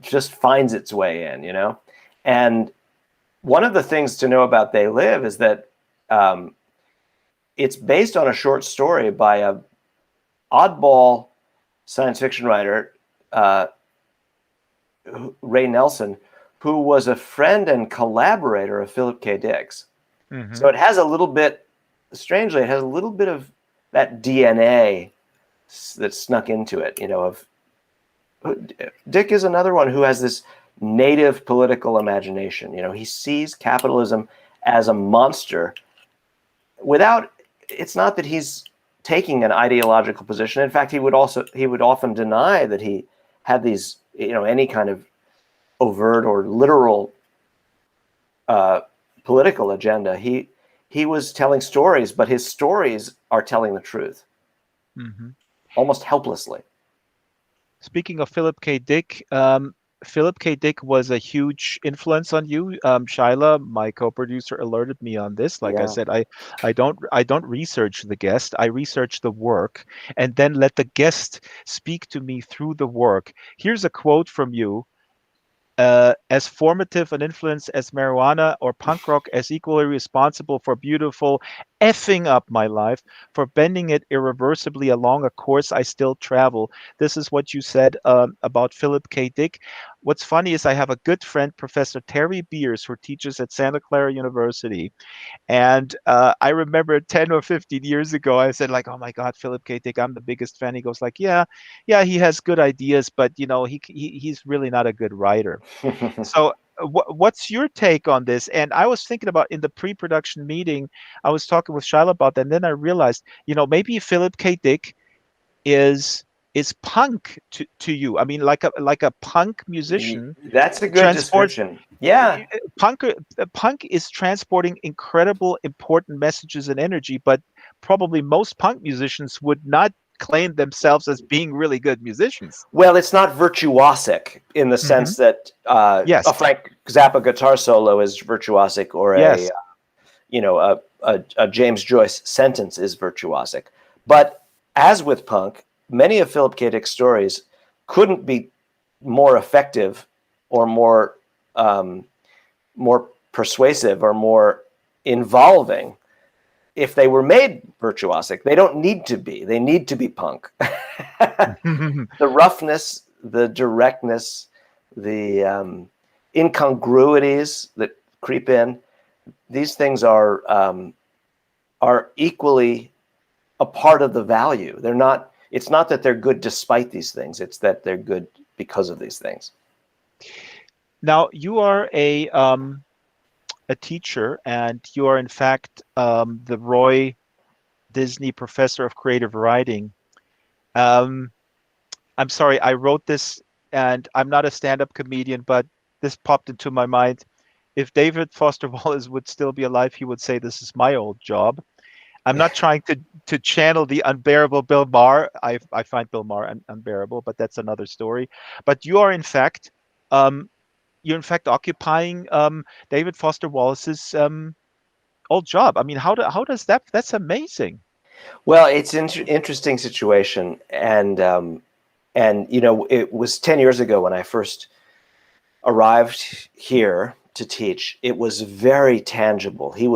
just finds its way in, And one of the things to know about They Live is that it's based on a short story by a oddball science fiction writer, Ray Nelson, who was a friend and collaborator of Philip K. Dick's. Mm-hmm. So it has a little bit, strangely, it has a little bit of that DNA that snuck into it, of Dick is another one who has this native political imagination. He sees capitalism as a monster it's not that he's taking an ideological position. In fact, he would often deny that he had these, any kind of overt or literal political agenda. He was telling stories, but his stories are telling the truth, almost helplessly. Speaking of Philip K. Dick, Philip K. Dick was a huge influence on you. Shyla, my co-producer, alerted me on this. Like I said, I don't research the guest. I research the work and then let the guest speak to me through the work. Here's a quote from you. As formative an influence as marijuana or punk rock, as equally responsible for beautiful effing up my life, for bending it irreversibly along a course I still travel. This is what you said about Philip K. Dick. What's funny is I have a good friend, Professor Terry Beers, who teaches at Santa Clara University. And I remember 10 or 15 years ago, I said like, "Oh my God, Philip K. Dick, I'm the biggest fan." He goes like, "Yeah, he has good ideas, but he's really not a good writer." So, what's your take on this? And I was thinking about in the pre-production meeting, I was talking with Shyla about that, and then I realized, maybe Philip K. Dick is punk to you. I mean, like a punk musician. That's a good Transport description. Yeah. Punk is transporting incredible, important messages and energy, but probably most punk musicians would not claim themselves as being really good musicians. Well, it's not virtuosic in the sense that Yes. a Frank Zappa guitar solo is virtuosic, or Yes. a James Joyce sentence is virtuosic. But as with punk, many of Philip K. Dick's stories couldn't be more effective or more persuasive or more involving if they were made virtuosic. They don't need to be. They need to be punk. The roughness, the directness, the incongruities that creep in, these things are equally a part of the value. They're not. It's not that they're good despite these things. It's that they're good because of these things. Now, you are a teacher, and you are in fact the Roy Disney Professor of Creative Writing. I'm sorry, I wrote this, and I'm not a stand-up comedian, but this popped into my mind. If David Foster Wallace would still be alive, he would say, "This is my old job." I'm not trying to channel the unbearable Bill Maher. I find Bill Maher unbearable, but that's another story. But you are in fact occupying David Foster Wallace's old job. I mean, how does that? That's amazing. Well, it's an interesting situation, and it was 10 years ago when I first arrived here to teach. It was very tangible. He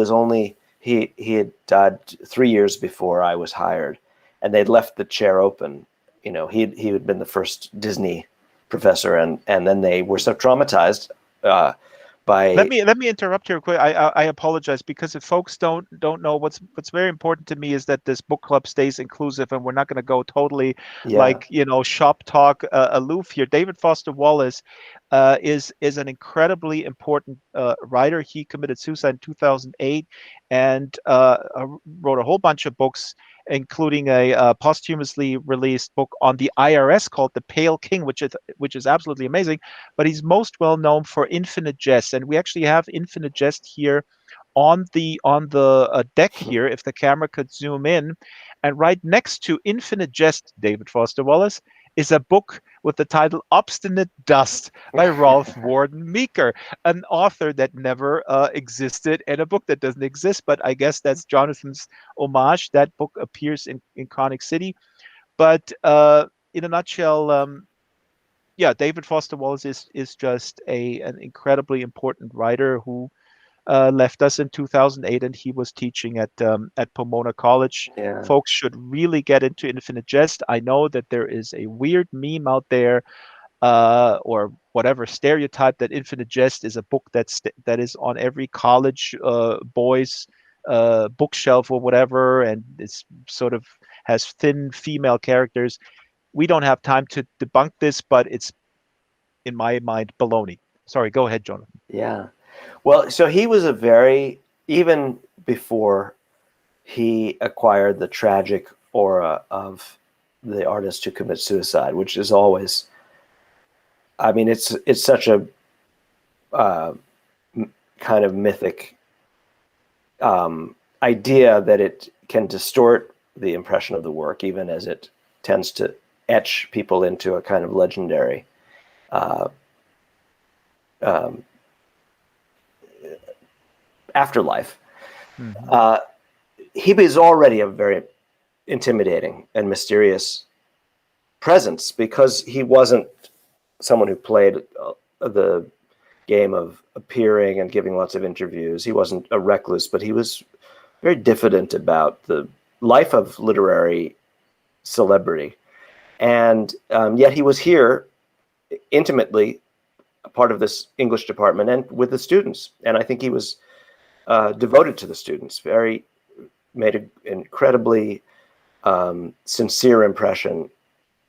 had died 3 years before I was hired, and they'd left the chair open. He had been the first Disney professor, and then they were so traumatized by. Let me interrupt here quick. I apologize, because if folks don't know, what's very important to me is that this book club stays inclusive, and we're not going to go totally shop talk aloof here. David Foster Wallace is an incredibly important writer. He committed suicide in 2008 and wrote a whole bunch of books, including a posthumously released book on the IRS called The Pale King, which is absolutely amazing. But he's most well known for Infinite Jest, and we actually have Infinite Jest here on the deck here, if the camera could zoom in. And right next to Infinite Jest, David Foster Wallace, is a book with the title Obstinate Dust by Rolf Warden Meeker, an author that never existed and a book that doesn't exist, but I guess that's Jonathan's homage. That book appears in Chronic City. But in a nutshell, David Foster Wallace is just an incredibly important writer who left us in 2008, and he was teaching at Pomona College. Yeah. Folks should really get into Infinite Jest. I know that there is a weird meme out there, or whatever stereotype, that Infinite Jest is a book that is on every college boys bookshelf or whatever, and it's sort of has thin female characters. We don't have time to debunk this, but it's, in my mind, baloney. Sorry, go ahead, Jonathan. Yeah. Well, so he was even before he acquired the tragic aura of the artist who commits suicide, which is always, I mean, it's such a kind of mythic idea that it can distort the impression of the work, even as it tends to etch people into a kind of legendary afterlife. Mm-hmm. He is already a very intimidating and mysterious presence because he wasn't someone who played the game of appearing and giving lots of interviews. He wasn't a recluse, but he was very diffident about the life of literary celebrity. And yet he was here intimately a part of this English department and with the students. And I think he was devoted to the students, made an incredibly sincere impression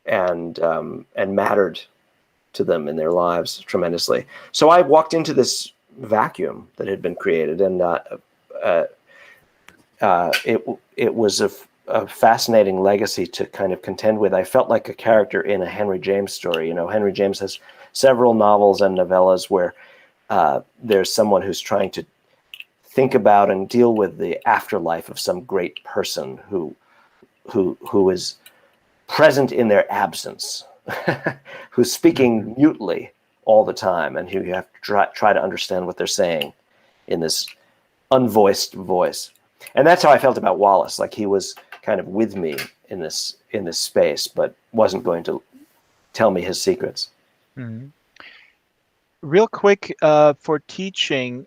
and mattered to them in their lives tremendously. So I walked into this vacuum that had been created, and it was a fascinating legacy to kind of contend with. I felt like a character in a Henry James story. You know, Henry James has several novels and novellas where there's someone who's trying to think about and deal with the afterlife of some great person who is present in their absence, who's speaking mutely all the time, and who you have to try to understand what they're saying in this unvoiced voice. And that's how I felt about Wallace. Like he was kind of with me in this space, but wasn't going to tell me his secrets. Mm-hmm. Real quick, for teaching,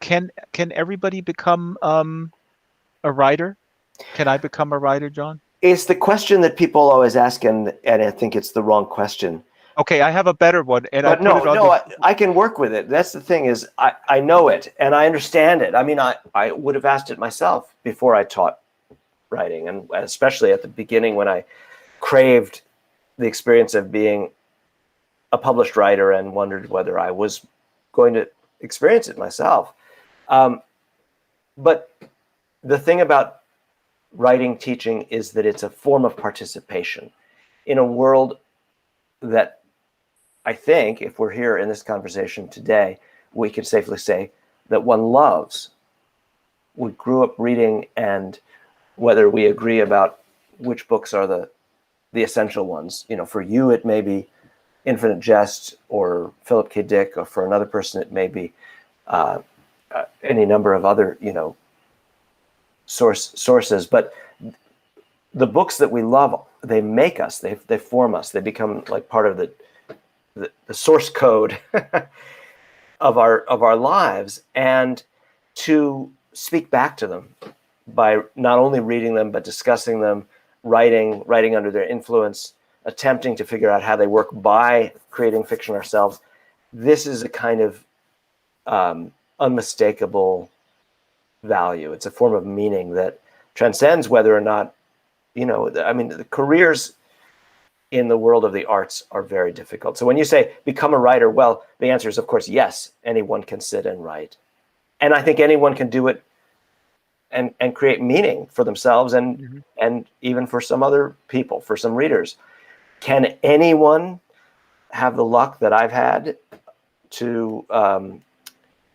can everybody become a writer? Can I become a writer, John? It's the question that people always ask, and I think it's the wrong question. Okay, I have a better one. And but I can work with it. That's the thing is I know it and I understand it. I mean, I would have asked it myself before I taught writing, and especially at the beginning when I craved the experience of being a published writer and wondered whether I was going to experience it myself. But the thing about writing teaching is that it's a form of participation in a world that I think, if we're here in this conversation today, we can safely say that one loves. We grew up reading, and whether we agree about which books are the essential ones, you know, for you it may be Infinite Jest or Philip K. Dick, or for another person it may be any number of other, you know, sources. But the books that we love, they make us, they form us, they become like part of the source code of our lives. And to speak back to them by not only reading them but discussing them, writing under their influence, attempting to figure out how they work by creating fiction ourselves, this is a kind of unmistakable value. It's a form of meaning that transcends whether or not, you know, I mean, the careers in the world of the arts are very difficult. So when you say become a writer, well, the answer is, of course, yes, anyone can sit and write. And I think anyone can do it and create meaning for themselves and even for some other people, for some readers. Can anyone have the luck that I've had to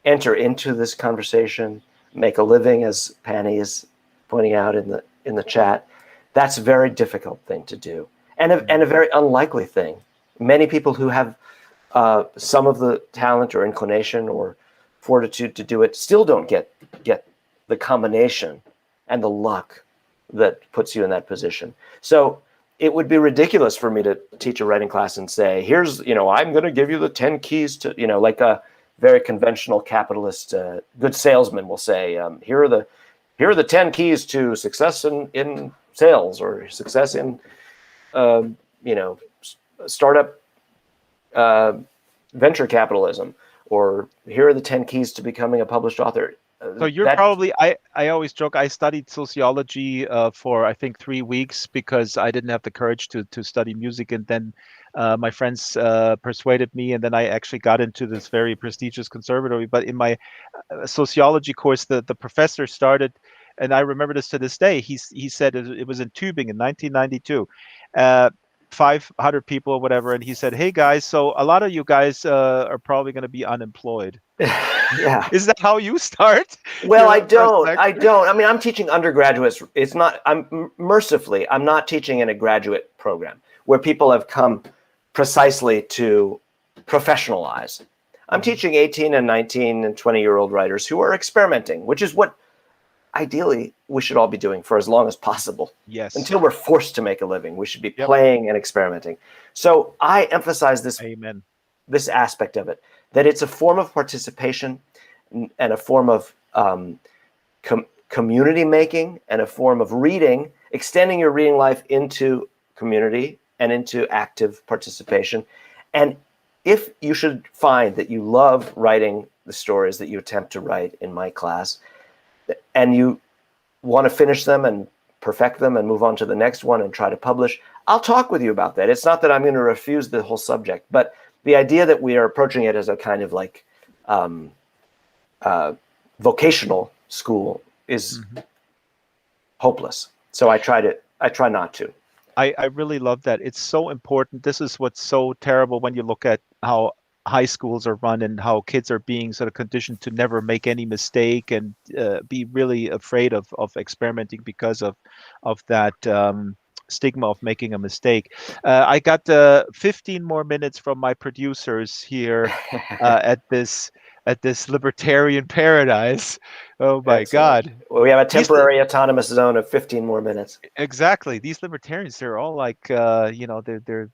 enter into this conversation, make a living, as Penny is pointing out in the chat? That's a very difficult thing to do, and a very unlikely thing. Many people who have some of the talent or inclination or fortitude to do it still don't get the combination and the luck that puts you in that position. So it would be ridiculous for me to teach a writing class and say, here's, you know, I'm going to give you the 10 keys to, you know, like a very conventional capitalist, good salesman will say, here are the 10 keys to success in sales or success in, you know, startup venture capitalism, or here are the 10 keys to becoming a published author. So you're probably, I always joke, I studied sociology for, I think, 3 weeks because I didn't have the courage to study music. And then my friends persuaded me, and then I actually got into this very prestigious conservatory. But in my sociology course, the professor started and I remember this to this day. He said it was in Tübingen in 1992. 500 people or whatever, and he said, "Hey guys, so a lot of you guys are probably going to be unemployed." Yeah. Is that how you start? Well, your I first don't. I lecture? don't. I mean, I'm teaching undergraduates. It's not. Mercifully, I'm not teaching in a graduate program where people have come precisely to professionalize. I'm teaching 18 and 19 and 20-year-old writers who are experimenting, which is what ideally we should all be doing for as long as possible. Yes. Until we're forced to make a living, we should be Yep. playing and experimenting. So I emphasize this Amen. this aspect of it, that it's a form of participation and a form of community making and a form of reading, extending your reading life into community and into active participation. And if you should find that you love writing the stories that you attempt to write in my class, and you want to finish them and perfect them and move on to the next one and try to publish, I'll talk with you about that. It's not that I'm going to refuse the whole subject, but the idea that we are approaching it as a kind of like vocational school is hopeless. So I try not to. I really love that. It's so important. This is what's so terrible when you look at how high schools are run and how kids are being sort of conditioned to never make any mistake and be really afraid of experimenting because of that stigma of making a mistake. I got 15 more minutes from my producers here at this libertarian paradise. Oh my Excellent. God. Well, we have a temporary autonomous zone of 15 more minutes. Exactly. These libertarians, they're all like, they're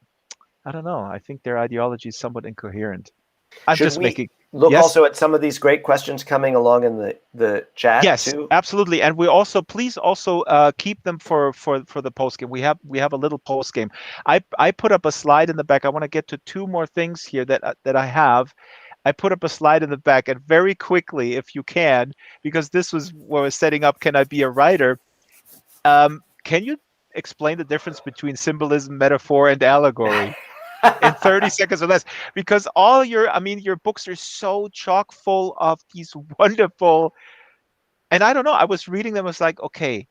I don't know. I think their ideology is somewhat incoherent. I'm Should just we making. look Yes. also at some of these great questions coming along in the chat Yes, too? absolutely. And we also please also keep them for the post game. We have a little post game. I put up a slide in the back. I want to get to two more things here that I have. I put up a slide in the back, and very quickly, if you can, because this was what I was setting up. Can I be a writer? Can you explain the difference between symbolism, metaphor, and allegory in 30 seconds or less? Because your books are so chock full of these wonderful, and I don't know, I was reading them, I was like, okay,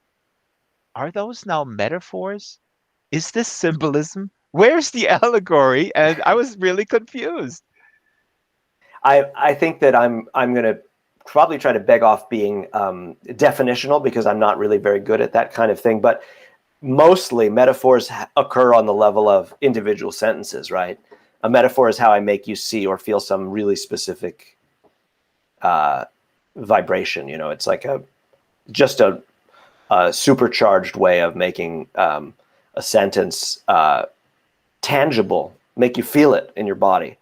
are those now metaphors? Is this symbolism? Where's the allegory? And I was really confused. I think that I'm going to probably try to beg off being definitional, because I'm not really very good at that kind of thing. But mostly metaphors occur on the level of individual sentences, right? A metaphor is how I make you see or feel some really specific vibration. It's like just a supercharged way of making a sentence tangible, make you feel it in your body.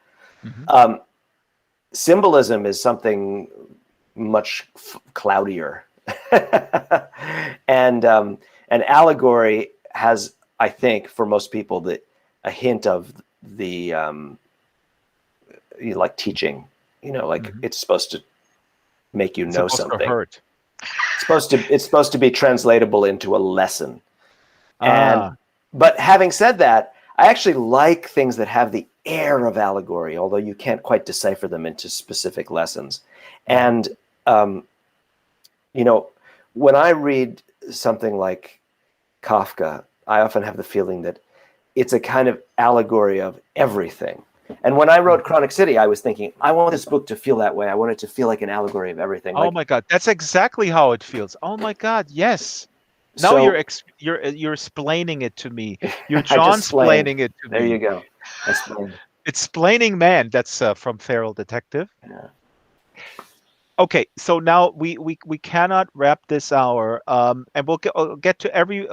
Mm-hmm. Symbolism is something much cloudier, and allegory has, I think, for most people, a hint of the like teaching. It's supposed to make you know something. To hurt. It's supposed to be translatable into a lesson. But having said that, I actually like things that have the air of allegory, although you can't quite decipher them into specific lessons. And when I read something like Kafka, I often have the feeling that it's a kind of allegory of everything. And when I wrote Chronic City, I was thinking, I want this book to feel that way. I want it to feel like an allegory of everything. Oh my God, that's exactly how it feels. Oh my God, yes. Now So, you're explaining it to me. You're John-splaining it to me. There you go. Explained. Explaining man. That's from Feral Detective. Yeah. Okay, so now we cannot wrap this hour, and we'll get to every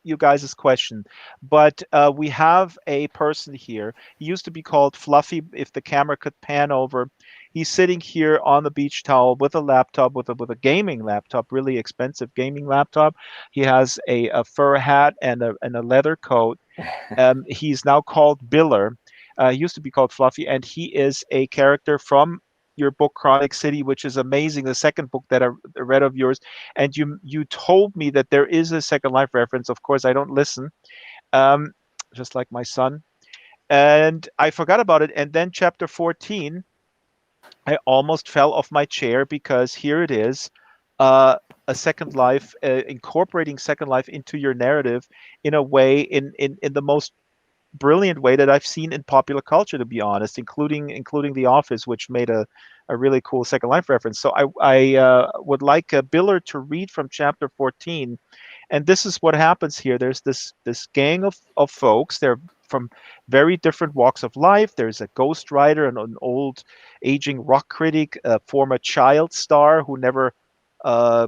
you guys' question, but we have a person here. He used to be called Fluffy. If the camera could pan over, he's sitting here on the beach towel with a laptop, with a gaming laptop, really expensive gaming laptop. He has a fur hat and a leather coat. He's now called Biller. He used to be called Fluffy, and he is a character from your book Chronic City, which is amazing, the second book that I read of yours. And you told me that there is a Second Life reference. Of course, I don't listen, just like my son. And I forgot about it. And then chapter 14, I almost fell off my chair, because here it is. uh, a Second Life, incorporating Second Life into your narrative in a way, in the most brilliant way that I've seen in popular culture, to be honest, including The Office, which made a really cool Second Life reference. So I would like Biller to read from chapter 14, and this is what happens here. There's this gang of folks. They're from very different walks of life. There's a ghostwriter, and an old aging rock critic, a former child star who never uh,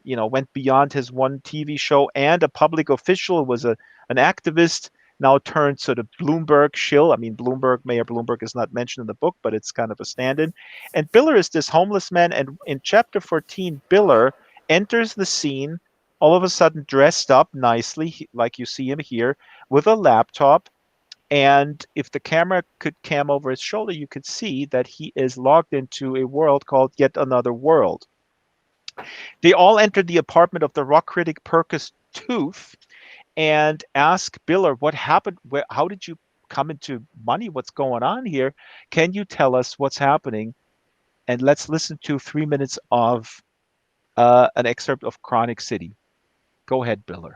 went beyond his one TV show, and a public official who was an activist, now turned sort of Bloomberg shill. I mean, Mayor Bloomberg is not mentioned in the book, but it's kind of a stand-in. And Biller is this homeless man. And in chapter 14, Biller enters the scene all of a sudden dressed up nicely, like you see him here, with a laptop. And if the camera could cam over his shoulder, you could see that he is logged into a world called Yet Another World. They all entered the apartment of the rock critic Perkus Tooth and ask Biller what happened. How did you come into money? What's going on here? Can you tell us what's happening? And let's listen to 3 minutes of an excerpt of Chronic City. Go ahead, Biller.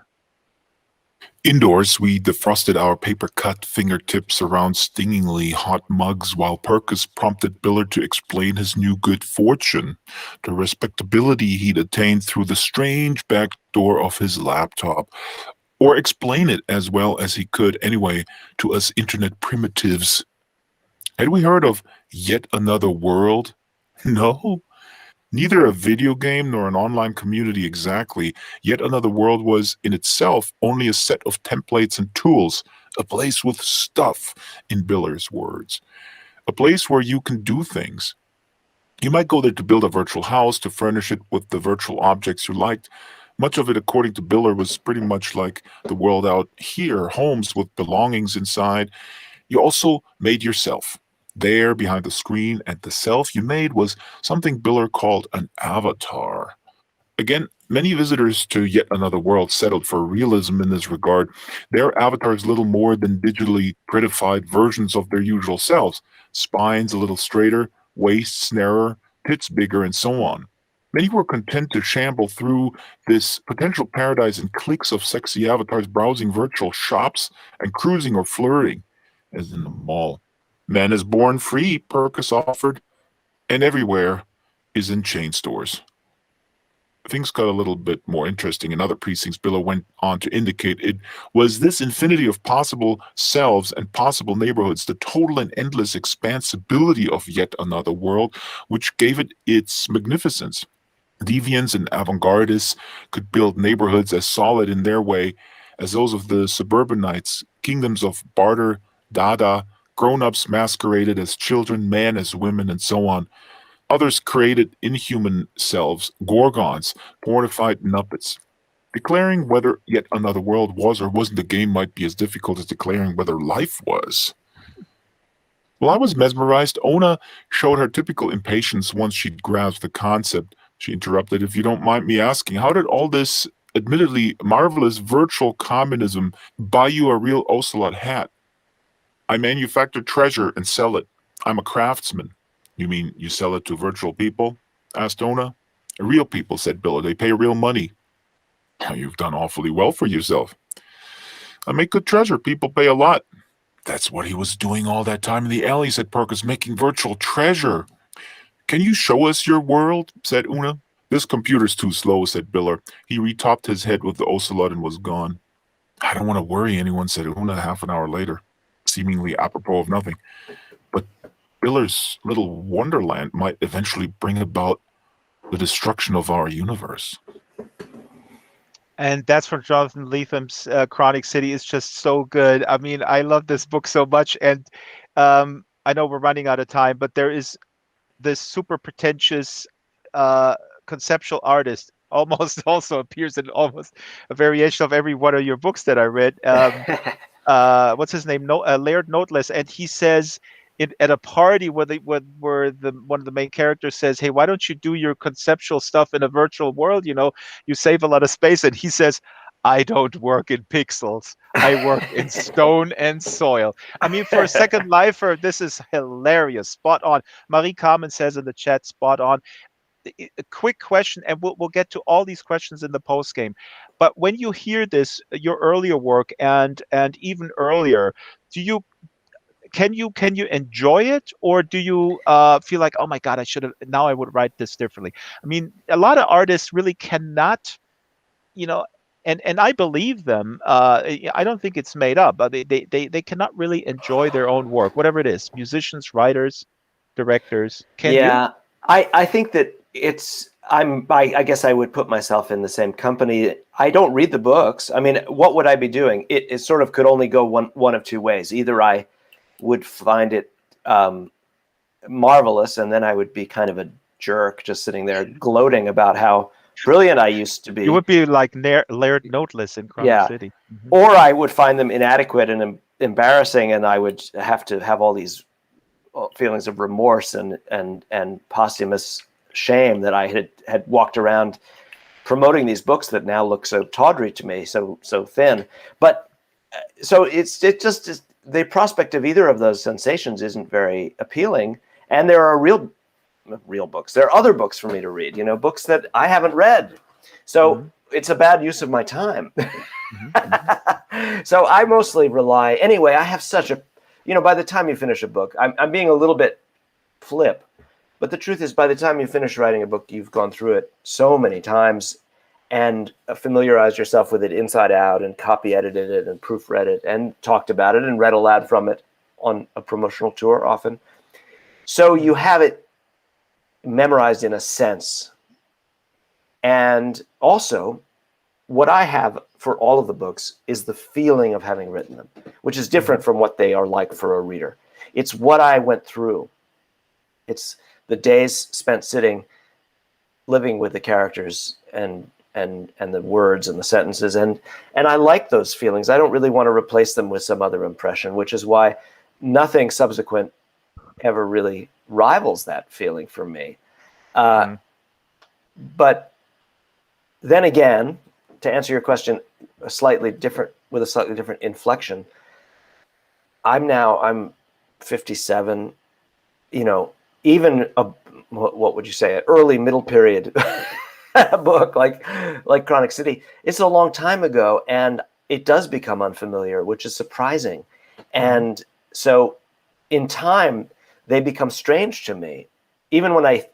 Indoors, we defrosted our paper-cut fingertips around stingingly hot mugs while Perkus prompted Biller to explain his new good fortune, the respectability he'd attained through the strange back door of his laptop, or explain it as well as he could anyway to us internet primitives. Had we heard of Yet Another World? No. Neither a video game nor an online community exactly. Yet Another World was, in itself, only a set of templates and tools, a place with stuff, in Biller's words. A place where you can do things. You might go there to build a virtual house, to furnish it with the virtual objects you liked. Much of it, according to Biller, was pretty much like the world out here, homes with belongings inside. You also made yourself. There, behind the screen, and the self you made was something Biller called an avatar. Again, many visitors to Yet Another World settled for realism in this regard. Their avatars little more than digitally prettified versions of their usual selves. Spines a little straighter, waists narrower, tits bigger, and so on. Many were content to shamble through this potential paradise in cliques of sexy avatars browsing virtual shops and cruising or flirting, as in the mall. Man is born free, Perkus offered, and everywhere is in chain stores. Things got a little bit more interesting in other precincts. Biller went on to indicate it was this infinity of possible selves and possible neighborhoods, the total and endless expansibility of Yet Another World, which gave it its magnificence. Deviants and avant-gardists could build neighborhoods as solid in their way as those of the suburbanites, kingdoms of barter, dada, grown-ups masqueraded as children, men as women, and so on. Others created inhuman selves, gorgons, mortified nuppets. Declaring whether Yet Another World was or wasn't a game might be as difficult as declaring whether life was. While I was mesmerized, Ona showed her typical impatience once she'd grasped the concept. She interrupted, "If you don't mind me asking, how did all this admittedly marvelous virtual communism buy you a real Ocelot hat?" "I manufacture treasure and sell it. I'm a craftsman." "You mean you sell it to virtual people?" asked Ona. "Real people," said Biller. "They pay real money." "You've done awfully well for yourself." "I make good treasure. People pay a lot." "That's what he was doing all that time in the alley," said Perkus, "making virtual treasure." "Can you show us your world?" said Una. "This computer's too slow," said Biller. He retopped his head with the Ocelot and was gone. "I don't want to worry anyone," said Una half an hour later, seemingly apropos of nothing. "But Biller's little wonderland might eventually bring about the destruction of our universe." And that's from Jonathan Lethem's Chronic City. Is just so good. I mean, I love this book so much, and I know we're running out of time, but there is this super pretentious conceptual artist almost also appears in almost a variation of every one of your books that I read. What's his name? No, Laird Noteless, and he says at a party where one of the main characters says, "Hey, why don't you do your conceptual stuff in a virtual world? You save a lot of space." And he says, "I don't work in pixels. I work in stone and soil." I mean, for a Second Lifer, this is hilarious. Spot on. Marie Carmen says in the chat, spot on. a quick question, and we'll get to all these questions in the post game. But when you hear this, your earlier work and even earlier, do you can you enjoy it, or do you feel like, oh my God, I would write this differently? I mean, a lot of artists really cannot, you know, and I believe them. I don't think it's made up, but they cannot really enjoy their own work, whatever it is. Musicians, writers, directors. Can you? Yeah, I think that I guess I would put myself in the same company. I don't read the books. I mean, what would I be doing? It sort of could only go one of two ways. Either I would find it marvelous, and then I would be kind of a jerk just sitting there gloating about how brilliant I used to be. You would be like Laird Noteless in Chronic City. Mm-hmm. Or I would find them inadequate and embarrassing, and I would have to have all these feelings of remorse and posthumous shame that I had walked around promoting these books that now look so tawdry to me, so thin. But so it's just the prospect of either of those sensations isn't very appealing. And there are real books. There are other books for me to read, books that I haven't read. So it's a bad use of my time. So I mostly rely, anyway, I have such a, by the time you finish a book, I'm being a little bit flip, but the truth is, by the time you finish writing a book, you've gone through it so many times and familiarized yourself with it inside out and copy edited it and proofread it and talked about it and read aloud from it on a promotional tour often. So you have it memorized in a sense. And also, what I have for all of the books is the feeling of having written them, which is different from what they are like for a reader. It's what I went through. It's the days spent sitting, living with the characters and the words and the sentences. And I like those feelings. I don't really want to replace them with some other impression, which is why nothing subsequent ever really rivals that feeling for me. But then again, to answer your question, with a slightly different inflection, I'm 57, even what would you say, an early middle period book like Chronic City, it's a long time ago, and it does become unfamiliar, which is surprising. And so in time, they become strange to me. Even when I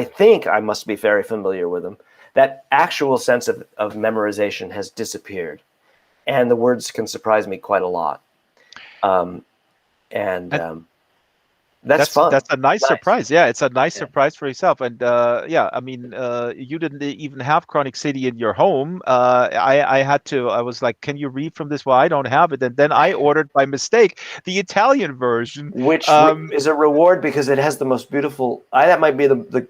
think I must be very familiar with them, that actual sense of memorization has disappeared, and the words can surprise me quite a lot. That's fun. That's a nice surprise. Yeah, it's a nice surprise for yourself. And I mean, you didn't even have Chronic City in your home. I was like, can you read from this? Well, I don't have it. And then I ordered by mistake the Italian version, which is a reward because it has the most beautiful. That might be the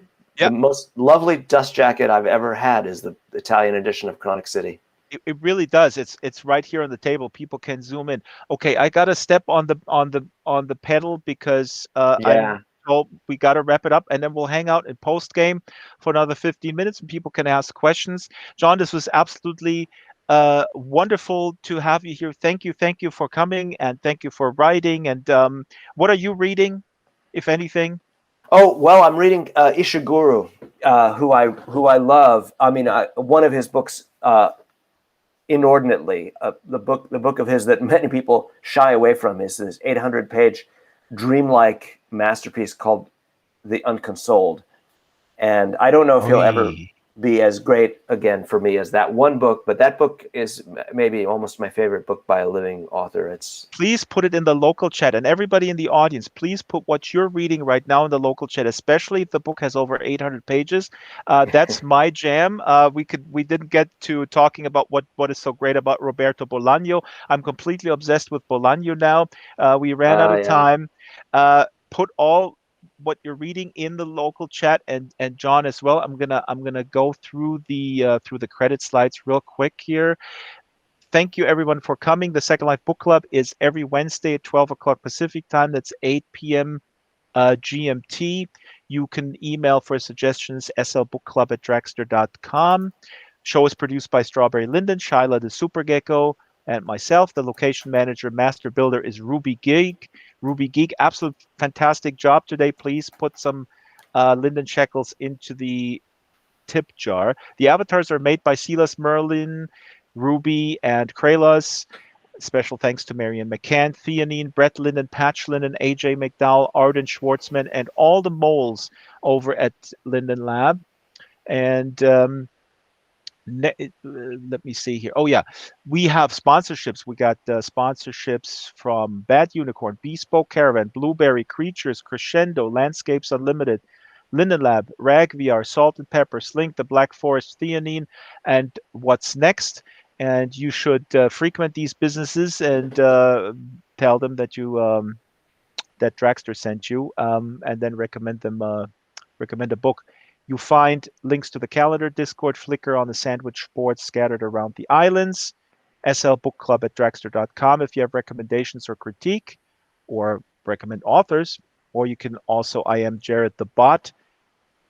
most lovely dust jacket I've ever had, is the Italian edition of Chronic City. It really does. It's right here on the table. People can zoom in. Okay, I got to step on the pedal because I'm told we got to wrap it up, and then we'll hang out in post game for another 15 minutes, and people can ask questions. John, this was absolutely wonderful to have you here. Thank you for coming, and thank you for writing. And what are you reading, if anything? Oh, well, I'm reading Ishiguro, who I love. I mean, one of his books, inordinately, the book of his that many people shy away from is this 800-page dreamlike masterpiece called The Unconsoled. And I don't know if he'll ever be as great again for me as that one book, but that book is maybe almost my favorite book by a living author. Please put it in the local chat, and everybody in the audience, please put what you're reading right now in the local chat, especially if the book has over 800 pages. That's my jam. We didn't get to talking about what is so great about Roberto Bolaño. I'm completely obsessed with Bolaño now. We ran out of time. Put all what you're reading in the local chat, and John as well. I'm gonna go through the credit slides real quick here. Thank you everyone for coming. The Second Life Book Club is every Wednesday at 12 o'clock Pacific time. That's 8 p.m. GMT. You can email for suggestions, slbookclub@draxtor.com. Show is produced by Strawberry Linden, Shyla the Super Gecko, and myself. The location manager, master builder is Ruby Geek. Ruby Geek, absolute fantastic job today. Please put some Linden shekels into the tip jar. The avatars are made by Silas Merlin, Ruby, and Kralos. Special thanks to Marion McCann, Theanine, Brett Linden, Patch Linden, AJ McDowell, Arden Schwartzman, and all the moles over at Linden Lab. And let me see here. Oh yeah, we have sponsorships. We got sponsorships from Bad Unicorn, Bespoke Caravan, Blueberry Creatures, Crescendo, Landscapes Unlimited, Linden Lab, Rag VR, Salt and Pepper, Slink, the Black Forest, Theanine, and What's Next. And you should frequent these businesses and tell them that you that Draxtor sent you, and then recommend a book. You find links to the calendar, Discord, Flickr on the sandwich boards scattered around the islands, slbookclub@draxtor.com if you have recommendations or critique, or recommend authors, or you can also IM Jared the bot.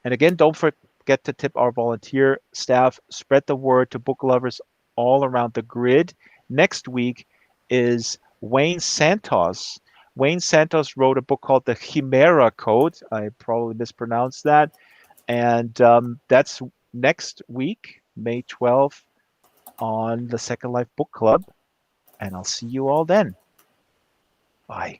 And again, don't forget to tip our volunteer staff. Spread the word to book lovers all around the grid. Next week is Wayne Santos. Wayne Santos wrote a book called The Chimera Code. I probably mispronounced that. And that's next week, May 12th, on the Second Life Book Club. And I'll see you all then. Bye.